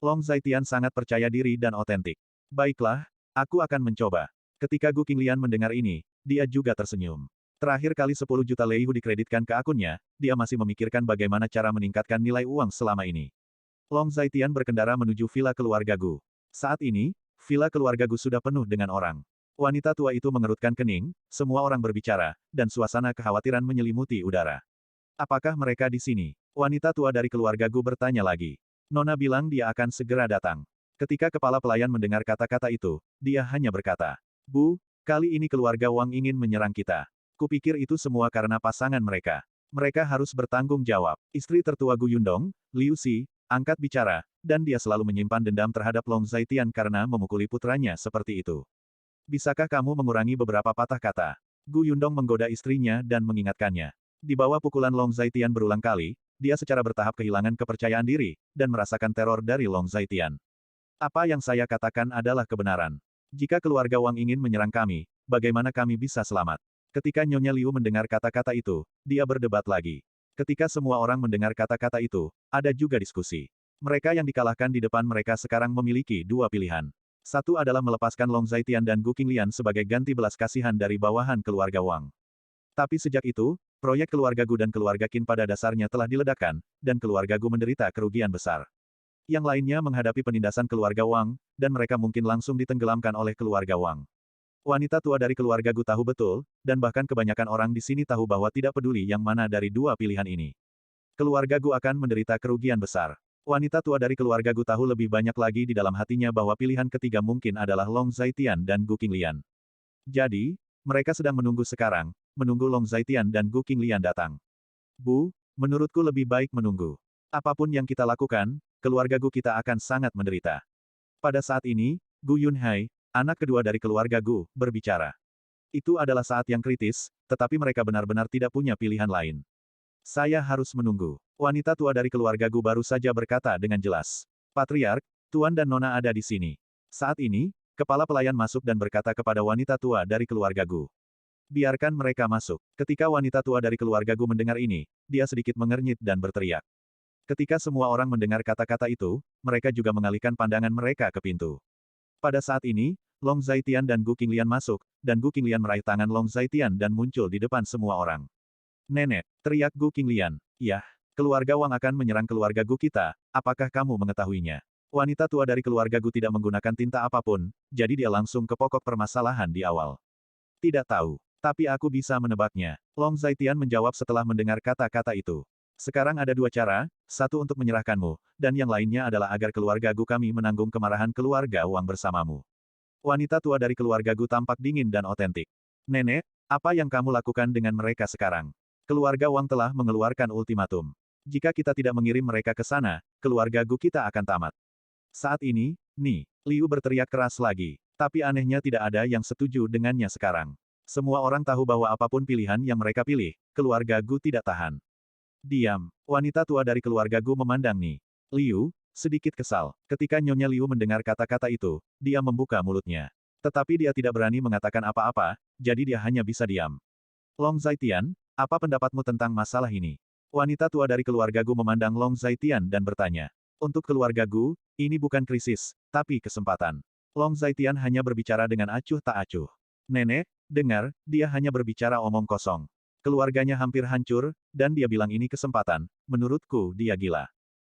Long Zaitian sangat percaya diri dan otentik. Baiklah, aku akan mencoba. Ketika Gu Qinglian mendengar ini, dia juga tersenyum. Terakhir kali 10 juta Lei Hu dikreditkan ke akunnya, dia masih memikirkan bagaimana cara meningkatkan nilai uang selama ini. Long Zaitian berkendara menuju villa keluarga Gu. Saat ini, villa keluarga Gu sudah penuh dengan orang. Wanita tua itu mengerutkan kening, semua orang berbicara, dan suasana kekhawatiran menyelimuti udara. Apakah mereka di sini? Wanita tua dari keluarga Gu bertanya lagi. Nona bilang dia akan segera datang. Ketika kepala pelayan mendengar kata-kata itu, dia hanya berkata, Bu, kali ini keluarga Wang ingin menyerang kita. Kupikir itu semua karena pasangan mereka. Mereka harus bertanggung jawab. Istri tertua Gu Yundong, Liu Xi, angkat bicara, dan dia selalu menyimpan dendam terhadap Long Zaitian karena memukuli putranya seperti itu. Bisakah kamu mengurangi beberapa patah kata? Gu Yundong menggoda istrinya dan mengingatkannya. Di bawah pukulan Long Zaitian berulang kali, dia secara bertahap kehilangan kepercayaan diri, dan merasakan teror dari Long Zaitian. Apa yang saya katakan adalah kebenaran. Jika keluarga Wang ingin menyerang kami, bagaimana kami bisa selamat? Ketika Nyonya Liu mendengar kata-kata itu, dia berdebat lagi. Ketika semua orang mendengar kata-kata itu, ada juga diskusi. Mereka yang dikalahkan di depan mereka sekarang memiliki dua pilihan. Satu adalah melepaskan Long Zaitian dan Gu Qinglian sebagai ganti belas kasihan dari bawahan keluarga Wang. Tapi sejak itu, proyek keluarga Gu dan keluarga Qin pada dasarnya telah diledakkan, dan keluarga Gu menderita kerugian besar. Yang lainnya menghadapi penindasan keluarga Wang, dan mereka mungkin langsung ditenggelamkan oleh keluarga Wang. Wanita tua dari keluarga Gu tahu betul, dan bahkan kebanyakan orang di sini tahu bahwa tidak peduli yang mana dari dua pilihan ini. Keluarga Gu akan menderita kerugian besar. Wanita tua dari keluarga Gu tahu lebih banyak lagi di dalam hatinya bahwa pilihan ketiga mungkin adalah Long Zaitian dan Gu Qinglian. Jadi, mereka sedang menunggu sekarang, menunggu Long Zaitian dan Gu Qinglian datang. Bu, menurutku lebih baik menunggu. Apapun yang kita lakukan, keluarga Gu kita akan sangat menderita. Pada saat ini, Gu Yunhai, anak kedua dari keluarga Gu, berbicara. Itu adalah saat yang kritis, tetapi mereka benar-benar tidak punya pilihan lain. Saya harus menunggu. Wanita tua dari keluarga Gu baru saja berkata dengan jelas. Patriark, Tuan dan Nona ada di sini. Saat ini, kepala pelayan masuk dan berkata kepada wanita tua dari keluarga Gu. Biarkan mereka masuk. Ketika wanita tua dari keluarga Gu mendengar ini, dia sedikit mengernyit dan berteriak. Ketika semua orang mendengar kata-kata itu, mereka juga mengalihkan pandangan mereka ke pintu. Pada saat ini, Long Zaitian dan Gu Qinglian masuk, dan Gu Qinglian meraih tangan Long Zaitian dan muncul di depan semua orang. Nenek, teriak Gu Qinglian. Yah, keluarga Wang akan menyerang keluarga Gu kita, apakah kamu mengetahuinya? Wanita tua dari keluarga Gu tidak menggunakan tinta apapun, jadi dia langsung ke pokok permasalahan di awal. Tidak tahu, tapi aku bisa menebaknya. Long Zaitian menjawab setelah mendengar kata-kata itu. Sekarang ada dua cara, satu untuk menyerahkanmu, dan yang lainnya adalah agar keluarga Gu kami menanggung kemarahan keluarga Wang bersamamu. Wanita tua dari keluarga Gu tampak dingin dan otentik. Nenek, apa yang kamu lakukan dengan mereka sekarang? Keluarga Wang telah mengeluarkan ultimatum. Jika kita tidak mengirim mereka ke sana, keluarga Gu kita akan tamat. Saat ini, Liu berteriak keras lagi. Tapi anehnya tidak ada yang setuju dengannya sekarang. Semua orang tahu bahwa apapun pilihan yang mereka pilih, keluarga Gu tidak tahan. Diam. Wanita tua dari keluarga Gu memandang Ni Liu, sedikit kesal. Ketika Nyonya Liu mendengar kata-kata itu, dia membuka mulutnya. Tetapi dia tidak berani mengatakan apa-apa, jadi dia hanya bisa diam. Long Zaitian, apa pendapatmu tentang masalah ini? Wanita tua dari keluarga Gu memandang Long Zaitian dan bertanya. Untuk keluarga Gu, ini bukan krisis, tapi kesempatan. Long Zaitian hanya berbicara dengan acuh tak acuh. Nenek, dengar, dia hanya berbicara omong kosong. Keluarganya hampir hancur, dan dia bilang ini kesempatan, menurutku dia gila.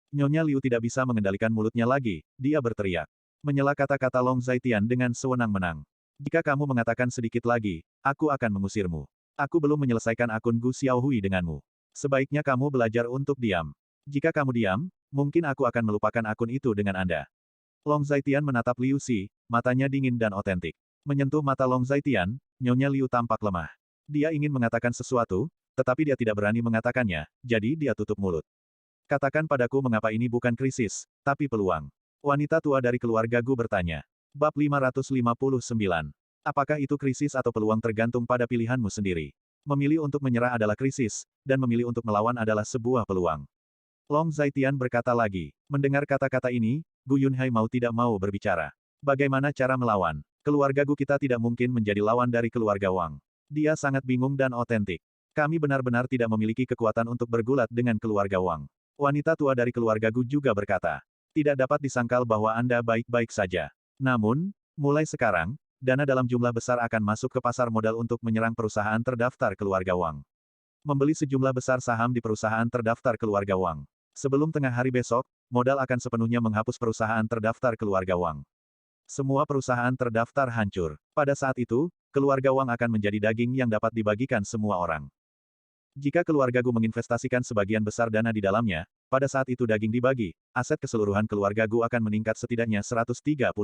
Nyonya Liu tidak bisa mengendalikan mulutnya lagi, dia berteriak. Menyela kata-kata Long Zaitian dengan sewenang-wenang. Jika kamu mengatakan sedikit lagi, aku akan mengusirmu. Aku belum menyelesaikan akun Gu Xiaohui denganmu. Sebaiknya kamu belajar untuk diam. Jika kamu diam, mungkin aku akan melupakan akun itu dengan Anda. Long Zaitian menatap Liu Xi, matanya dingin dan otentik. Menyentuh mata Long Zaitian, Nyonya Liu tampak lemah. Dia ingin mengatakan sesuatu, tetapi dia tidak berani mengatakannya, jadi dia tutup mulut. Katakan padaku mengapa ini bukan krisis, tapi peluang. Wanita tua dari keluarga Gu bertanya. Bab 559. Apakah itu krisis atau peluang tergantung pada pilihanmu sendiri. Memilih untuk menyerah adalah krisis, dan memilih untuk melawan adalah sebuah peluang. Long Zaitian berkata lagi. Mendengar kata-kata ini, Gu Yunhai mau tidak mau berbicara. Bagaimana cara melawan? Keluarga Gu kita tidak mungkin menjadi lawan dari keluarga Wang. Dia sangat bingung dan otentik. Kami benar-benar tidak memiliki kekuatan untuk bergulat dengan keluarga Wang. Wanita tua dari keluarga Gu juga berkata. Tidak dapat disangkal bahwa Anda baik-baik saja. Namun, mulai sekarang, dana dalam jumlah besar akan masuk ke pasar modal untuk menyerang perusahaan terdaftar keluarga Wang. Membeli sejumlah besar saham di perusahaan terdaftar keluarga Wang. Sebelum tengah hari besok, modal akan sepenuhnya menghapus perusahaan terdaftar keluarga Wang. Semua perusahaan terdaftar hancur. Pada saat itu, keluarga Wang akan menjadi daging yang dapat dibagikan semua orang. Jika keluarga Gu menginvestasikan sebagian besar dana di dalamnya, pada saat itu daging dibagi, aset keseluruhan keluarga Gu akan meningkat setidaknya 130%.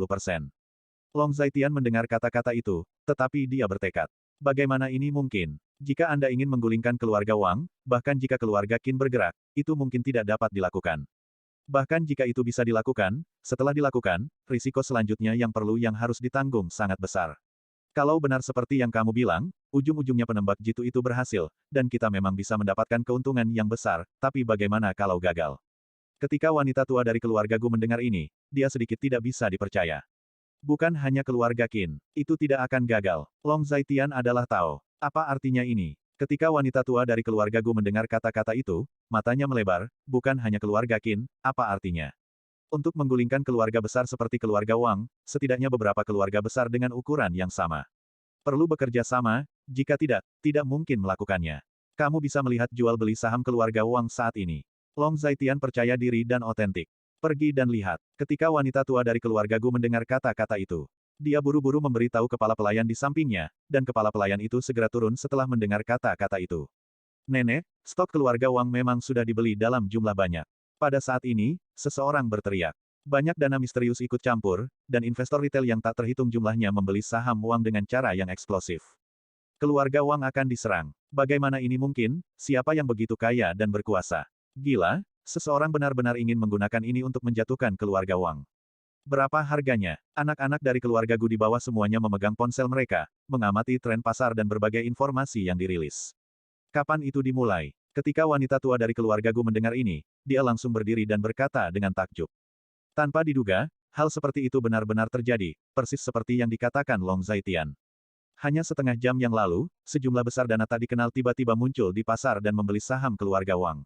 Long Zaitian mendengar kata-kata itu, tetapi dia bertekad. Bagaimana ini mungkin? Jika Anda ingin menggulingkan keluarga Wang, bahkan jika keluarga Qin bergerak, itu mungkin tidak dapat dilakukan. Bahkan jika itu bisa dilakukan, setelah dilakukan, risiko selanjutnya yang harus ditanggung sangat besar. Kalau benar seperti yang kamu bilang, ujung-ujungnya penembak jitu itu berhasil, dan kita memang bisa mendapatkan keuntungan yang besar, tapi bagaimana kalau gagal? Ketika wanita tua dari keluarga Gu mendengar ini, dia sedikit tidak bisa dipercaya. Bukan hanya keluarga Qin, itu tidak akan gagal. Long Zaitian adalah Tao. Apa artinya ini? Ketika wanita tua dari keluarga Gu mendengar kata-kata itu, matanya melebar, bukan hanya keluarga Qin, apa artinya? Untuk menggulingkan keluarga besar seperti keluarga Wang, setidaknya beberapa keluarga besar dengan ukuran yang sama. Perlu bekerja sama, jika tidak, tidak mungkin melakukannya. Kamu bisa melihat jual beli saham keluarga Wang saat ini. Long Zaitian percaya diri dan otentik. Pergi dan lihat. Ketika wanita tua dari keluarga Gu mendengar kata-kata itu, dia buru-buru memberitahu kepala pelayan di sampingnya, dan kepala pelayan itu segera turun setelah mendengar kata-kata itu. Nenek, stok keluarga Wang memang sudah dibeli dalam jumlah banyak. Pada saat ini, seseorang berteriak. Banyak dana misterius ikut campur, dan investor retail yang tak terhitung jumlahnya membeli saham Wang dengan cara yang eksplosif. Keluarga Wang akan diserang. Bagaimana ini mungkin? Siapa yang begitu kaya dan berkuasa? Gila, seseorang benar-benar ingin menggunakan ini untuk menjatuhkan keluarga Wang. Berapa harganya? Anak-anak dari keluarga Gu di bawah semuanya memegang ponsel mereka, mengamati tren pasar dan berbagai informasi yang dirilis. Kapan itu dimulai? Ketika wanita tua dari keluarga Gu mendengar ini, dia langsung berdiri dan berkata dengan takjub. Tanpa diduga, hal seperti itu benar-benar terjadi, persis seperti yang dikatakan Long Zaitian. Hanya setengah jam yang lalu, sejumlah besar dana tak dikenal tiba-tiba muncul di pasar dan membeli saham keluarga Wang.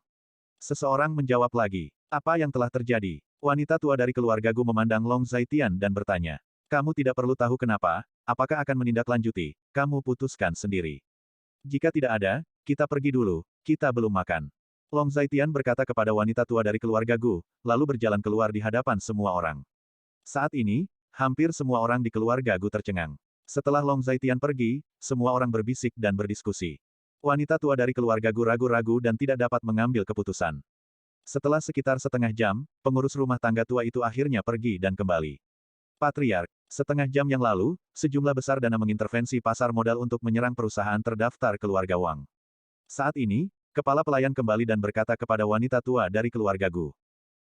Seseorang menjawab lagi. Apa yang telah terjadi? Wanita tua dari keluarga Gu memandang Long Zaitian dan bertanya. Kamu tidak perlu tahu kenapa, apakah akan menindaklanjuti, kamu putuskan sendiri. Jika tidak ada, kita pergi dulu, kita belum makan. Long Zaitian berkata kepada wanita tua dari keluarga Gu, lalu berjalan keluar di hadapan semua orang. Saat ini, hampir semua orang di keluarga Gu tercengang. Setelah Long Zaitian pergi, semua orang berbisik dan berdiskusi. Wanita tua dari keluarga Gu ragu-ragu dan tidak dapat mengambil keputusan. Setelah sekitar setengah jam, pengurus rumah tangga tua itu akhirnya pergi dan kembali. Patriark, setengah jam yang lalu, sejumlah besar dana mengintervensi pasar modal untuk menyerang perusahaan terdaftar keluarga Wang. Saat ini, kepala pelayan kembali dan berkata kepada wanita tua dari keluarga Gu.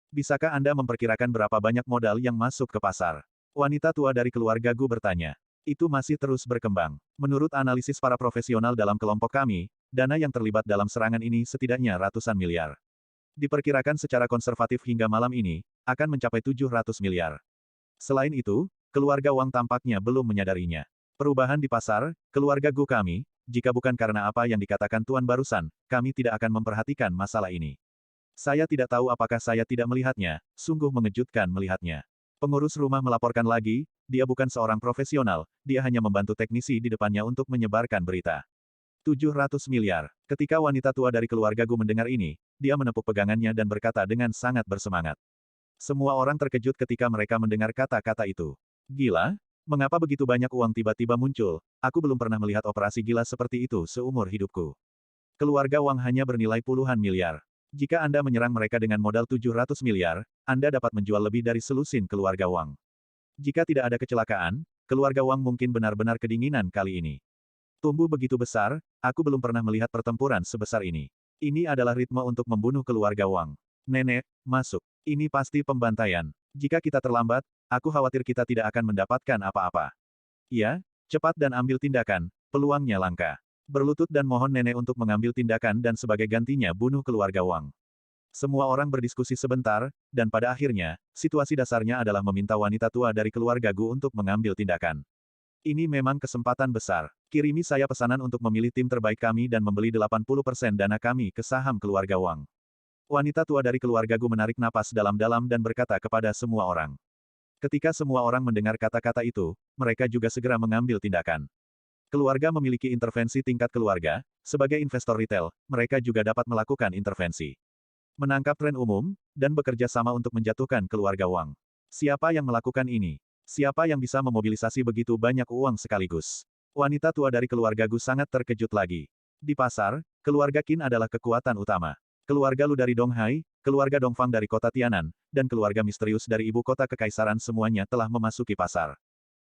Bisakah Anda memperkirakan berapa banyak modal yang masuk ke pasar? Wanita tua dari keluarga Gu bertanya. Itu masih terus berkembang. Menurut analisis para profesional dalam kelompok kami, dana yang terlibat dalam serangan ini setidaknya ratusan miliar. Diperkirakan secara konservatif hingga malam ini, akan mencapai 700 miliar. Selain itu, keluarga Wang tampaknya belum menyadarinya. Perubahan di pasar, keluarga Gu kami, jika bukan karena apa yang dikatakan Tuan barusan, kami tidak akan memperhatikan masalah ini. Saya tidak tahu apakah saya tidak melihatnya, sungguh mengejutkan melihatnya. Pengurus rumah melaporkan lagi, dia bukan seorang profesional, dia hanya membantu teknisi di depannya untuk menyebarkan berita. 700 miliar. Ketika wanita tua dari keluarga Gu mendengar ini, dia menepuk pegangannya dan berkata dengan sangat bersemangat. Semua orang terkejut ketika mereka mendengar kata-kata itu. Gila? Mengapa begitu banyak uang tiba-tiba muncul? Aku belum pernah melihat operasi gila seperti itu seumur hidupku. Keluarga Wang hanya bernilai puluhan miliar. Jika Anda menyerang mereka dengan modal 700 miliar, Anda dapat menjual lebih dari selusin keluarga Wang. Jika tidak ada kecelakaan, keluarga Wang mungkin benar-benar kedinginan kali ini. Tumbuh begitu besar, aku belum pernah melihat pertempuran sebesar ini. Ini adalah ritme untuk membunuh keluarga Wang. Nenek, masuk. Ini pasti pembantaian. Jika kita terlambat, aku khawatir kita tidak akan mendapatkan apa-apa. Ya, cepat dan ambil tindakan, peluangnya langka. Berlutut dan mohon nenek untuk mengambil tindakan dan sebagai gantinya bunuh keluarga Wang. Semua orang berdiskusi sebentar, dan pada akhirnya, situasi dasarnya adalah meminta wanita tua dari keluarga Gu untuk mengambil tindakan. Ini memang kesempatan besar. Kirimi saya pesanan untuk memilih tim terbaik kami dan membeli 80% dana kami ke saham keluarga Wang. Wanita tua dari keluarga Gu menarik napas dalam-dalam dan berkata kepada semua orang. Ketika semua orang mendengar kata-kata itu, mereka juga segera mengambil tindakan. Keluarga memiliki intervensi tingkat keluarga, sebagai investor retail, mereka juga dapat melakukan intervensi. Menangkap tren umum, dan bekerja sama untuk menjatuhkan keluarga Wang. Siapa yang melakukan ini? Siapa yang bisa memobilisasi begitu banyak uang sekaligus? Wanita tua dari keluarga Gu sangat terkejut lagi. Di pasar, keluarga Qin adalah kekuatan utama. Keluarga Lu dari Donghai, keluarga Dongfang dari kota Tianan, dan keluarga misterius dari ibu kota kekaisaran semuanya telah memasuki pasar.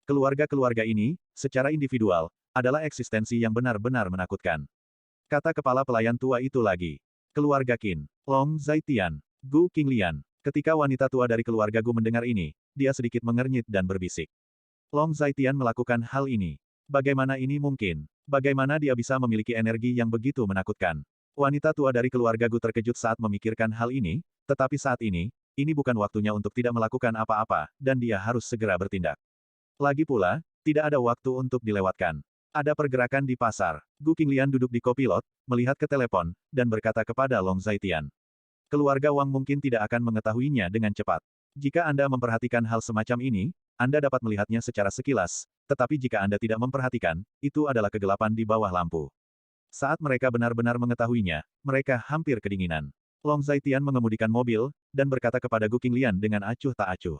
Keluarga-keluarga ini, secara individual, adalah eksistensi yang benar-benar menakutkan. Kata kepala pelayan tua itu lagi. Keluarga Qin, Long Zaitian, Gu Qinglian. Ketika wanita tua dari keluarga Gu mendengar ini, dia sedikit mengernyit dan berbisik. Long Zaitian melakukan hal ini. Bagaimana ini mungkin? Bagaimana dia bisa memiliki energi yang begitu menakutkan? Wanita tua dari keluarga Gu terkejut saat memikirkan hal ini, tetapi saat ini bukan waktunya untuk tidak melakukan apa-apa, dan dia harus segera bertindak. Lagi pula, tidak ada waktu untuk dilewatkan. Ada pergerakan di pasar. Gu Qinglian duduk di kopilot, melihat ke telepon, dan berkata kepada Long Zaitian. Keluarga Wang mungkin tidak akan mengetahuinya dengan cepat. Jika Anda memperhatikan hal semacam ini, Anda dapat melihatnya secara sekilas, tetapi jika Anda tidak memperhatikan, itu adalah kegelapan di bawah lampu. Saat mereka benar-benar mengetahuinya, mereka hampir kedinginan. Long Zaitian mengemudikan mobil, dan berkata kepada Gu Qinglian dengan acuh tak acuh.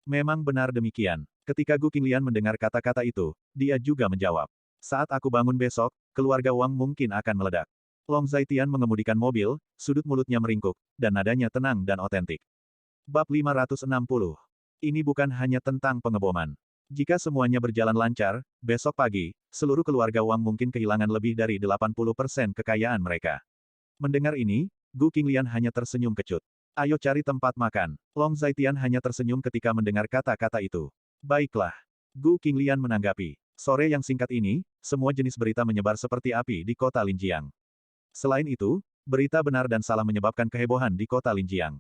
Memang benar demikian. Ketika Gu Qinglian mendengar kata-kata itu, dia juga menjawab. Saat aku bangun besok, keluarga Wang mungkin akan meledak. Long Zaitian mengemudikan mobil, sudut mulutnya meringkuk, dan nadanya tenang dan otentik. Bab 560. Ini bukan hanya tentang pengeboman. Jika semuanya berjalan lancar, besok pagi, seluruh keluarga Wang mungkin kehilangan lebih dari 80% kekayaan mereka. Mendengar ini, Gu Qinglian hanya tersenyum kecut. Ayo cari tempat makan. Long Zaitian hanya tersenyum ketika mendengar kata-kata itu. Baiklah. Gu Qinglian menanggapi. Sore yang singkat ini, semua jenis berita menyebar seperti api di kota Linjiang. Selain itu, berita benar dan salah menyebabkan kehebohan di kota Linjiang.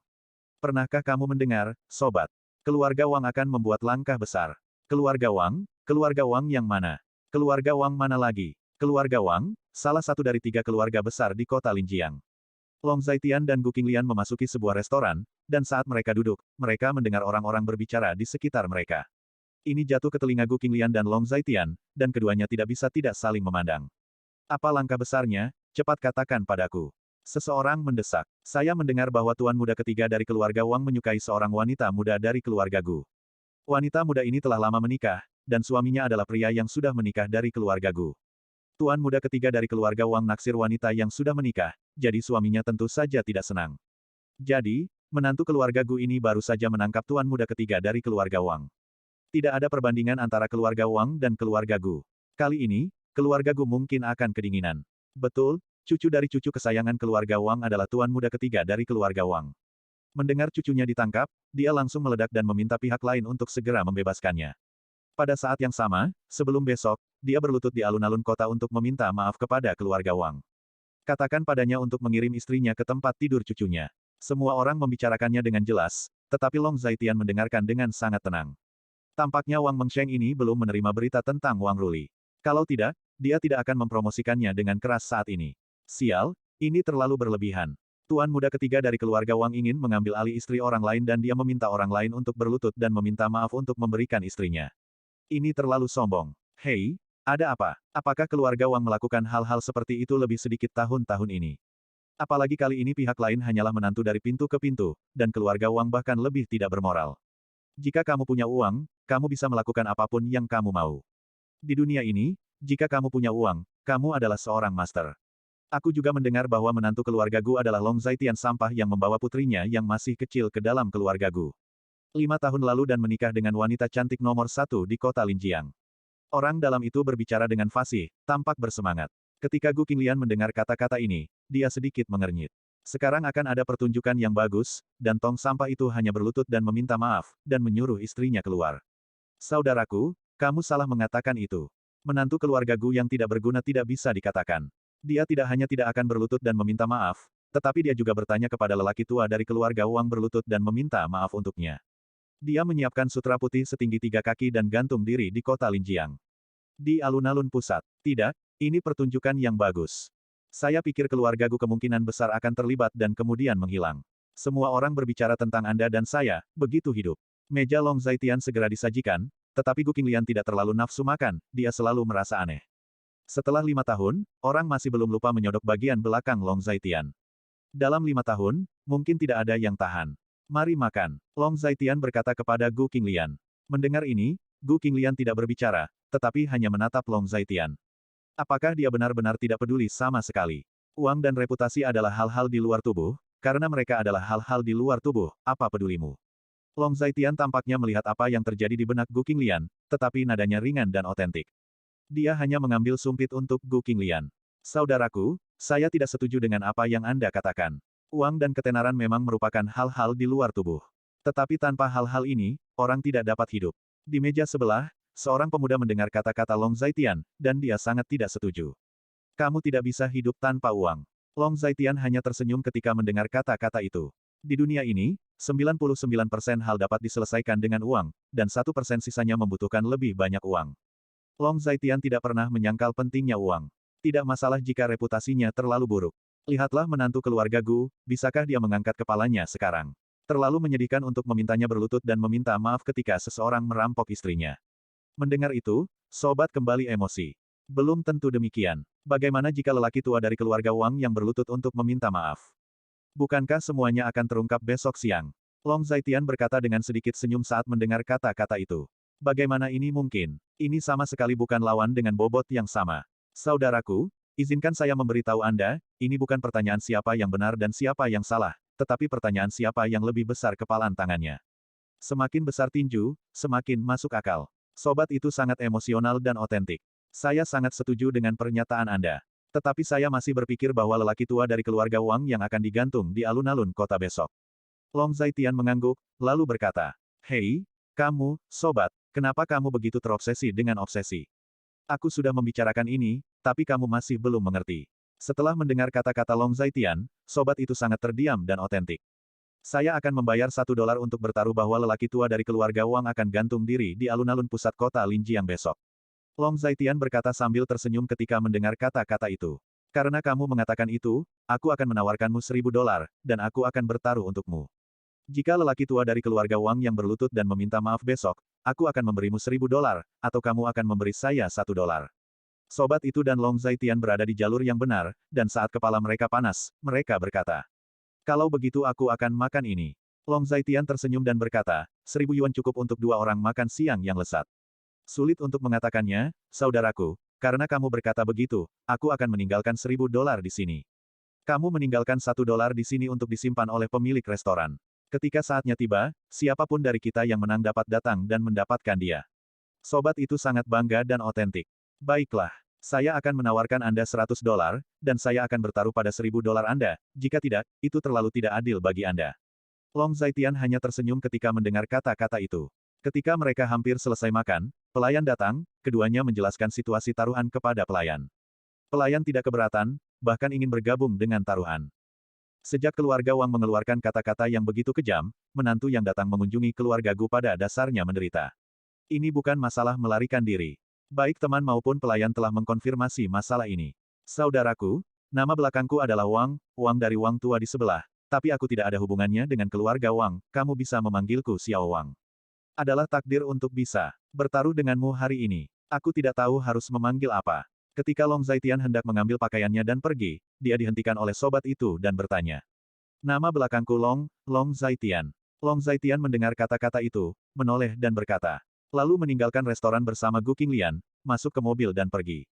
Pernahkah kamu mendengar, sobat? Keluarga Wang akan membuat langkah besar. Keluarga Wang? Keluarga Wang yang mana? Keluarga Wang mana lagi? Keluarga Wang, salah satu dari 3 keluarga besar di kota Linjiang. Long Zaitian dan Gu Qinglian memasuki sebuah restoran, dan saat mereka duduk, mereka mendengar orang-orang berbicara di sekitar mereka. Ini jatuh ke telinga Gu Qinglian dan Long Zaitian, dan keduanya tidak bisa tidak saling memandang. Apa langkah besarnya? Cepat katakan padaku. Seseorang mendesak. Saya mendengar bahwa tuan muda ketiga dari keluarga Wang menyukai seorang wanita muda dari keluarga Gu. Wanita muda ini telah lama menikah, dan suaminya adalah pria yang sudah menikah dari keluarga Gu. Tuan muda ketiga dari keluarga Wang naksir wanita yang sudah menikah, jadi suaminya tentu saja tidak senang. Jadi, menantu keluarga Gu ini baru saja menangkap tuan muda ketiga dari keluarga Wang. Tidak ada perbandingan antara keluarga Wang dan keluarga Gu. Kali ini, keluarga Gu mungkin akan kedinginan. Betul, cucu dari cucu kesayangan keluarga Wang adalah tuan muda ketiga dari keluarga Wang. Mendengar cucunya ditangkap, dia langsung meledak dan meminta pihak lain untuk segera membebaskannya. Pada saat yang sama, sebelum besok, dia berlutut di alun-alun kota untuk meminta maaf kepada keluarga Wang. Katakan padanya untuk mengirim istrinya ke tempat tidur cucunya. Semua orang membicarakannya dengan jelas, tetapi Long Zaitian mendengarkan dengan sangat tenang. Tampaknya Wang Mengsheng ini belum menerima berita tentang Wang Ruli. Kalau tidak, dia tidak akan mempromosikannya dengan keras saat ini. Sial, ini terlalu berlebihan. Tuan muda ketiga dari keluarga Wang ingin mengambil alih istri orang lain dan dia meminta orang lain untuk berlutut dan meminta maaf untuk memberikan istrinya. Ini terlalu sombong. Hei, ada apa? Apakah keluarga Wang melakukan hal-hal seperti itu lebih sedikit tahun-tahun ini? Apalagi kali ini pihak lain hanyalah menantu dari pintu ke pintu, dan keluarga Wang bahkan lebih tidak bermoral. Jika kamu punya uang, kamu bisa melakukan apapun yang kamu mau. Di dunia ini, jika kamu punya uang, kamu adalah seorang master. Aku juga mendengar bahwa menantu keluarga Gu adalah Long Zaitian sampah yang membawa putrinya yang masih kecil ke dalam keluarga Gu. 5 tahun lalu dan menikah dengan wanita cantik nomor 1 di kota Linjiang. Orang dalam itu berbicara dengan fasih, tampak bersemangat. Ketika Gu Qinglian mendengar kata-kata ini, dia sedikit mengernyit. Sekarang akan ada pertunjukan yang bagus, dan tong sampah itu hanya berlutut dan meminta maaf, dan menyuruh istrinya keluar. Saudaraku, kamu salah mengatakan itu. Menantu keluarga Gu yang tidak berguna tidak bisa dikatakan. Dia tidak hanya tidak akan berlutut dan meminta maaf, tetapi dia juga bertanya kepada lelaki tua dari keluarga Wang berlutut dan meminta maaf untuknya. Dia menyiapkan sutra putih setinggi 3 kaki dan gantung diri di kota Linjiang. Di alun-alun pusat. Tidak, ini pertunjukan yang bagus. Saya pikir keluarga Gu kemungkinan besar akan terlibat dan kemudian menghilang. Semua orang berbicara tentang Anda dan saya, begitu hidup. Meja Long Zaitian segera disajikan, tetapi Gu Qinglian tidak terlalu nafsu makan, dia selalu merasa aneh. Setelah 5 tahun, orang masih belum lupa menyodok bagian belakang Long Zaitian. Dalam 5 tahun, mungkin tidak ada yang tahan. Mari makan. Long Zaitian berkata kepada Gu Qinglian. Mendengar ini, Gu Qinglian tidak berbicara, tetapi hanya menatap Long Zaitian. Apakah dia benar-benar tidak peduli sama sekali? Uang dan reputasi adalah hal-hal di luar tubuh, karena mereka adalah hal-hal di luar tubuh, apa pedulimu? Long Zaitian tampaknya melihat apa yang terjadi di benak Gu Qinglian, tetapi nadanya ringan dan otentik. Dia hanya mengambil sumpit untuk Gu Qinglian. Saudaraku, saya tidak setuju dengan apa yang Anda katakan. Uang dan ketenaran memang merupakan hal-hal di luar tubuh. Tetapi tanpa hal-hal ini, orang tidak dapat hidup. Di meja sebelah, seorang pemuda mendengar kata-kata Long Zaitian, dan dia sangat tidak setuju. Kamu tidak bisa hidup tanpa uang. Long Zaitian hanya tersenyum ketika mendengar kata-kata itu. Di dunia ini, 99% hal dapat diselesaikan dengan uang, dan 1% sisanya membutuhkan lebih banyak uang. Long Zaitian tidak pernah menyangkal pentingnya uang. Tidak masalah jika reputasinya terlalu buruk. Lihatlah menantu keluarga Gu, bisakah dia mengangkat kepalanya sekarang? Terlalu menyedihkan untuk memintanya berlutut dan meminta maaf ketika seseorang merampok istrinya. Mendengar itu, sobat kembali emosi. Belum tentu demikian. Bagaimana jika lelaki tua dari keluarga Wang yang berlutut untuk meminta maaf? Bukankah semuanya akan terungkap besok siang? Long Zaitian berkata dengan sedikit senyum saat mendengar kata-kata itu. Bagaimana ini mungkin? Ini sama sekali bukan lawan dengan bobot yang sama. Saudaraku, izinkan saya memberitahu Anda, ini bukan pertanyaan siapa yang benar dan siapa yang salah, tetapi pertanyaan siapa yang lebih besar kepalan tangannya. Semakin besar tinju, semakin masuk akal. Sobat itu sangat emosional dan otentik. Saya sangat setuju dengan pernyataan Anda. Tetapi saya masih berpikir bahwa lelaki tua dari keluarga Wang yang akan digantung di alun-alun kota besok. Long Zaitian mengangguk, lalu berkata, "Hei, kamu, sobat, kenapa kamu begitu terobsesi dengan obsesi? Aku sudah membicarakan ini, tapi kamu masih belum mengerti." Setelah mendengar kata-kata Long Zaitian, sobat itu sangat terdiam dan otentik. Saya akan membayar $1 untuk bertaruh bahwa lelaki tua dari keluarga Wang akan gantung diri di alun-alun pusat kota Linjiang besok. Long Zaitian berkata sambil tersenyum ketika mendengar kata-kata itu. Karena kamu mengatakan itu, aku akan menawarkanmu $1.000, dan aku akan bertaruh untukmu. Jika lelaki tua dari keluarga Wang yang berlutut dan meminta maaf besok, aku akan memberimu $1.000, atau kamu akan memberi saya $1. Sobat itu dan Long Zaitian berada di jalur yang benar, dan saat kepala mereka panas, mereka berkata, "Kalau begitu aku akan makan ini." Long Zaitian tersenyum dan berkata, 1.000 yuan cukup untuk 2 orang makan siang yang lezat. Sulit untuk mengatakannya, saudaraku, karena kamu berkata begitu, aku akan meninggalkan $1.000 di sini. Kamu meninggalkan $1 di sini untuk disimpan oleh pemilik restoran. Ketika saatnya tiba, siapapun dari kita yang menang dapat datang dan mendapatkan dia. Sobat itu sangat bangga dan otentik. Baiklah, saya akan menawarkan Anda $100, dan saya akan bertaruh pada $1.000 Anda, jika tidak, itu terlalu tidak adil bagi Anda. Long Zaitian hanya tersenyum ketika mendengar kata-kata itu. Ketika mereka hampir selesai makan, pelayan datang, keduanya menjelaskan situasi taruhan kepada pelayan. Pelayan tidak keberatan, bahkan ingin bergabung dengan taruhan. Sejak keluarga Wang mengeluarkan kata-kata yang begitu kejam, menantu yang datang mengunjungi keluarga Gu pada dasarnya menderita. Ini bukan masalah melarikan diri. Baik teman maupun pelayan telah mengkonfirmasi masalah ini. Saudaraku, nama belakangku adalah Wang, Wang dari Wang tua di sebelah, tapi aku tidak ada hubungannya dengan keluarga Wang, kamu bisa memanggilku Xiao Wang. Adalah takdir untuk bisa bertaruh denganmu hari ini. Aku tidak tahu harus memanggil apa. Ketika Long Zaitian hendak mengambil pakaiannya dan pergi, dia dihentikan oleh sobat itu dan bertanya. Nama belakangku Long, Long Zaitian. Long Zaitian mendengar kata-kata itu, menoleh dan berkata. Lalu meninggalkan restoran bersama Gu Qinglian, masuk ke mobil dan pergi.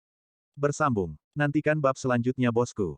Bersambung. Nantikan bab selanjutnya bosku.